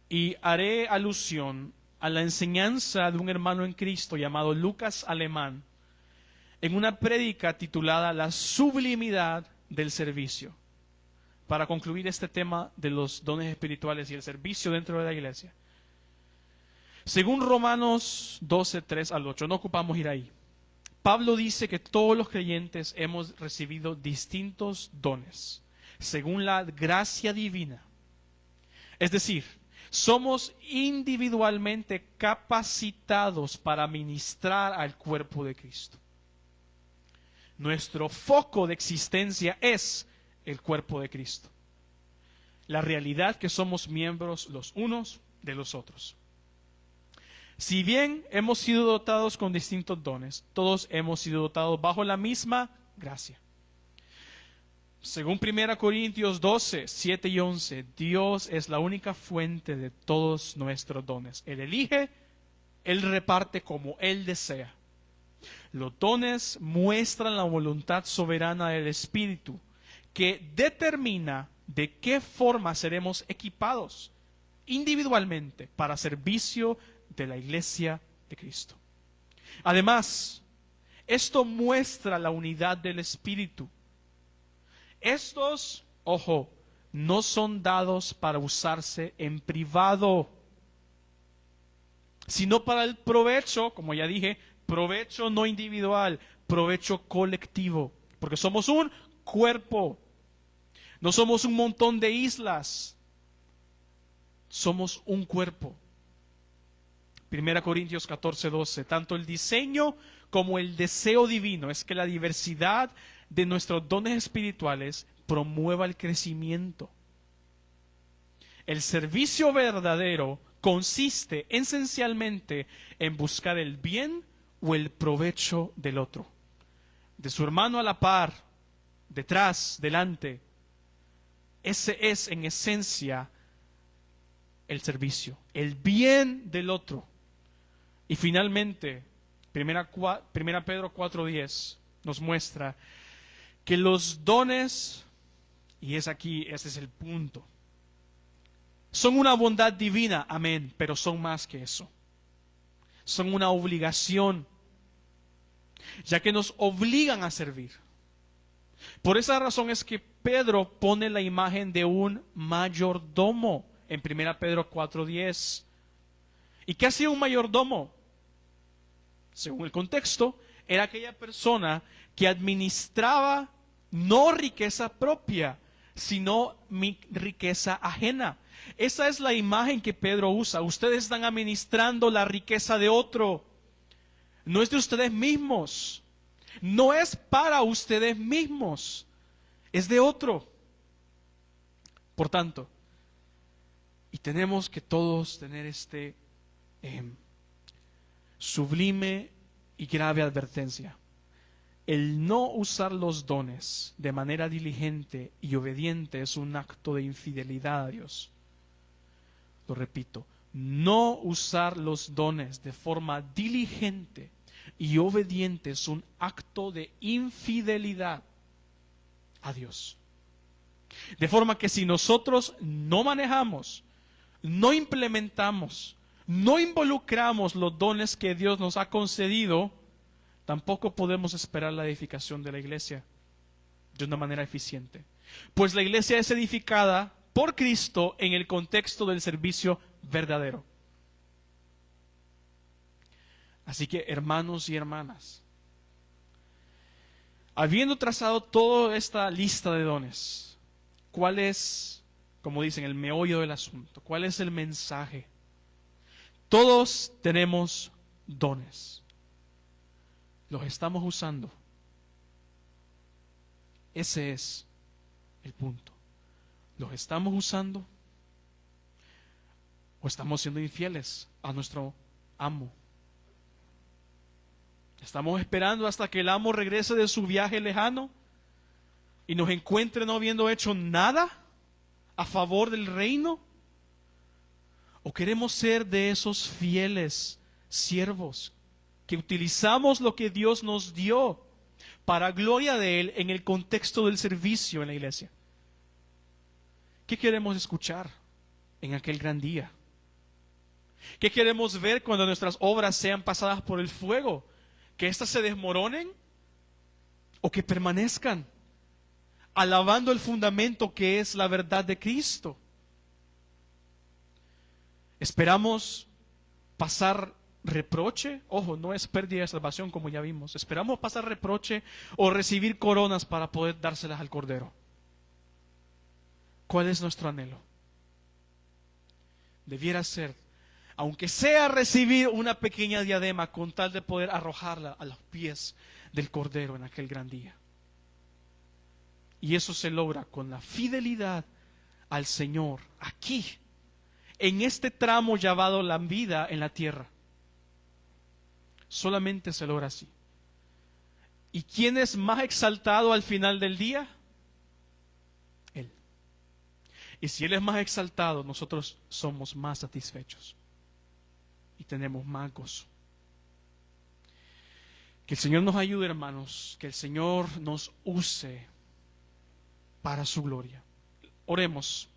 y haré alusión a la enseñanza de un hermano en Cristo llamado Lucas Alemán, en una prédica titulada La sublimidad del servicio, para concluir este tema de los dones espirituales y el servicio dentro de la iglesia. Según Romanos 12, 3 al 8, no ocupamos ir ahí. Pablo dice que todos los creyentes hemos recibido distintos dones, según la gracia divina. Es decir, somos individualmente capacitados para ministrar al cuerpo de Cristo. Nuestro foco de existencia es el cuerpo de Cristo. la realidad que somos miembros los unos de los otros. Si bien hemos sido dotados con distintos dones, todos hemos sido dotados bajo la misma gracia. Según 1 Corintios 12, 7 y 11, Dios es la única fuente de todos nuestros dones. Él elige, Él reparte como Él desea. Los dones muestran la voluntad soberana del Espíritu, que determina de qué forma seremos equipados individualmente para servicio de la Iglesia de Cristo. Además, esto muestra la unidad del Espíritu. Estos, ojo, no son dados para usarse en privado, sino para el provecho, como ya dije, provecho no individual, provecho colectivo, porque somos un cuerpo, no somos un montón de islas, somos un cuerpo. 1 Corintios 14, 12, tanto el diseño como el deseo divino es que la diversidad de nuestros dones espirituales promueva el crecimiento. El servicio verdadero consiste esencialmente en buscar el bien o el provecho del otro, de su hermano a la par, detrás, delante. Ese es en esencia el servicio, el bien del otro. Y finalmente, 1 Pedro 4:10 nos muestra que los dones, y es aquí, ese es el punto, son una bondad divina, amén, pero son más que eso. Son una obligación, ya que nos obligan a servir. Por esa razón es que Pedro pone la imagen de un mayordomo en 1 Pedro 4:10. ¿Y qué hacía un mayordomo? Según el contexto, era aquella persona que administraba no riqueza propia, sino riqueza ajena. Esa es la imagen que Pedro usa. Ustedes están administrando la riqueza de otro. No es de ustedes mismos. No es para ustedes mismos. Es de otro. Por tanto, y tenemos que todos tener este sublime y grave advertencia. El no usar los dones de manera diligente y obediente es un acto de infidelidad a Dios. Lo repito, no usar los dones de forma diligente y obediente es un acto de infidelidad a Dios. De forma que si nosotros no manejamos, no implementamos, no involucramos los dones que Dios nos ha concedido, tampoco podemos esperar la edificación de la iglesia de una manera eficiente. Pues la iglesia es edificada por Cristo en el contexto del servicio verdadero. Así que, hermanos y hermanas, habiendo trazado toda esta lista de dones, ¿cuál es, como dicen, el meollo del asunto? ¿Cuál es el mensaje? Todos tenemos dones. Los estamos usando. Ese es el punto. ¿Los estamos usando? ¿O estamos siendo infieles a nuestro amo? ¿Estamos esperando hasta que el amo regrese de su viaje lejano y nos encuentre no habiendo hecho nada a favor del reino? ¿O queremos ser de esos fieles siervos que utilizamos lo que Dios nos dio para gloria de Él en el contexto del servicio en la iglesia? ¿Qué queremos escuchar en aquel gran día? ¿Qué queremos ver cuando nuestras obras sean pasadas por el fuego? ¿Que éstas se desmoronen o que permanezcan, alabando el fundamento que es la verdad de Cristo? ¿Esperamos pasar reproche? Ojo, no es pérdida de salvación como ya vimos. ¿Esperamos pasar reproche o recibir coronas para poder dárselas al Cordero? ¿Cuál es nuestro anhelo? Debiera ser, aunque sea recibir una pequeña diadema con tal de poder arrojarla a los pies del Cordero en aquel gran día. Y eso se logra con la fidelidad al Señor aquí, en este tramo llamado la vida en la tierra. Solamente se logra así. ¿Y quién es más exaltado al final del día? Él. Y si Él es más exaltado, nosotros somos más satisfechos y tenemos más gozo. Que el Señor nos ayude, hermanos, que el Señor nos use para su gloria. Oremos.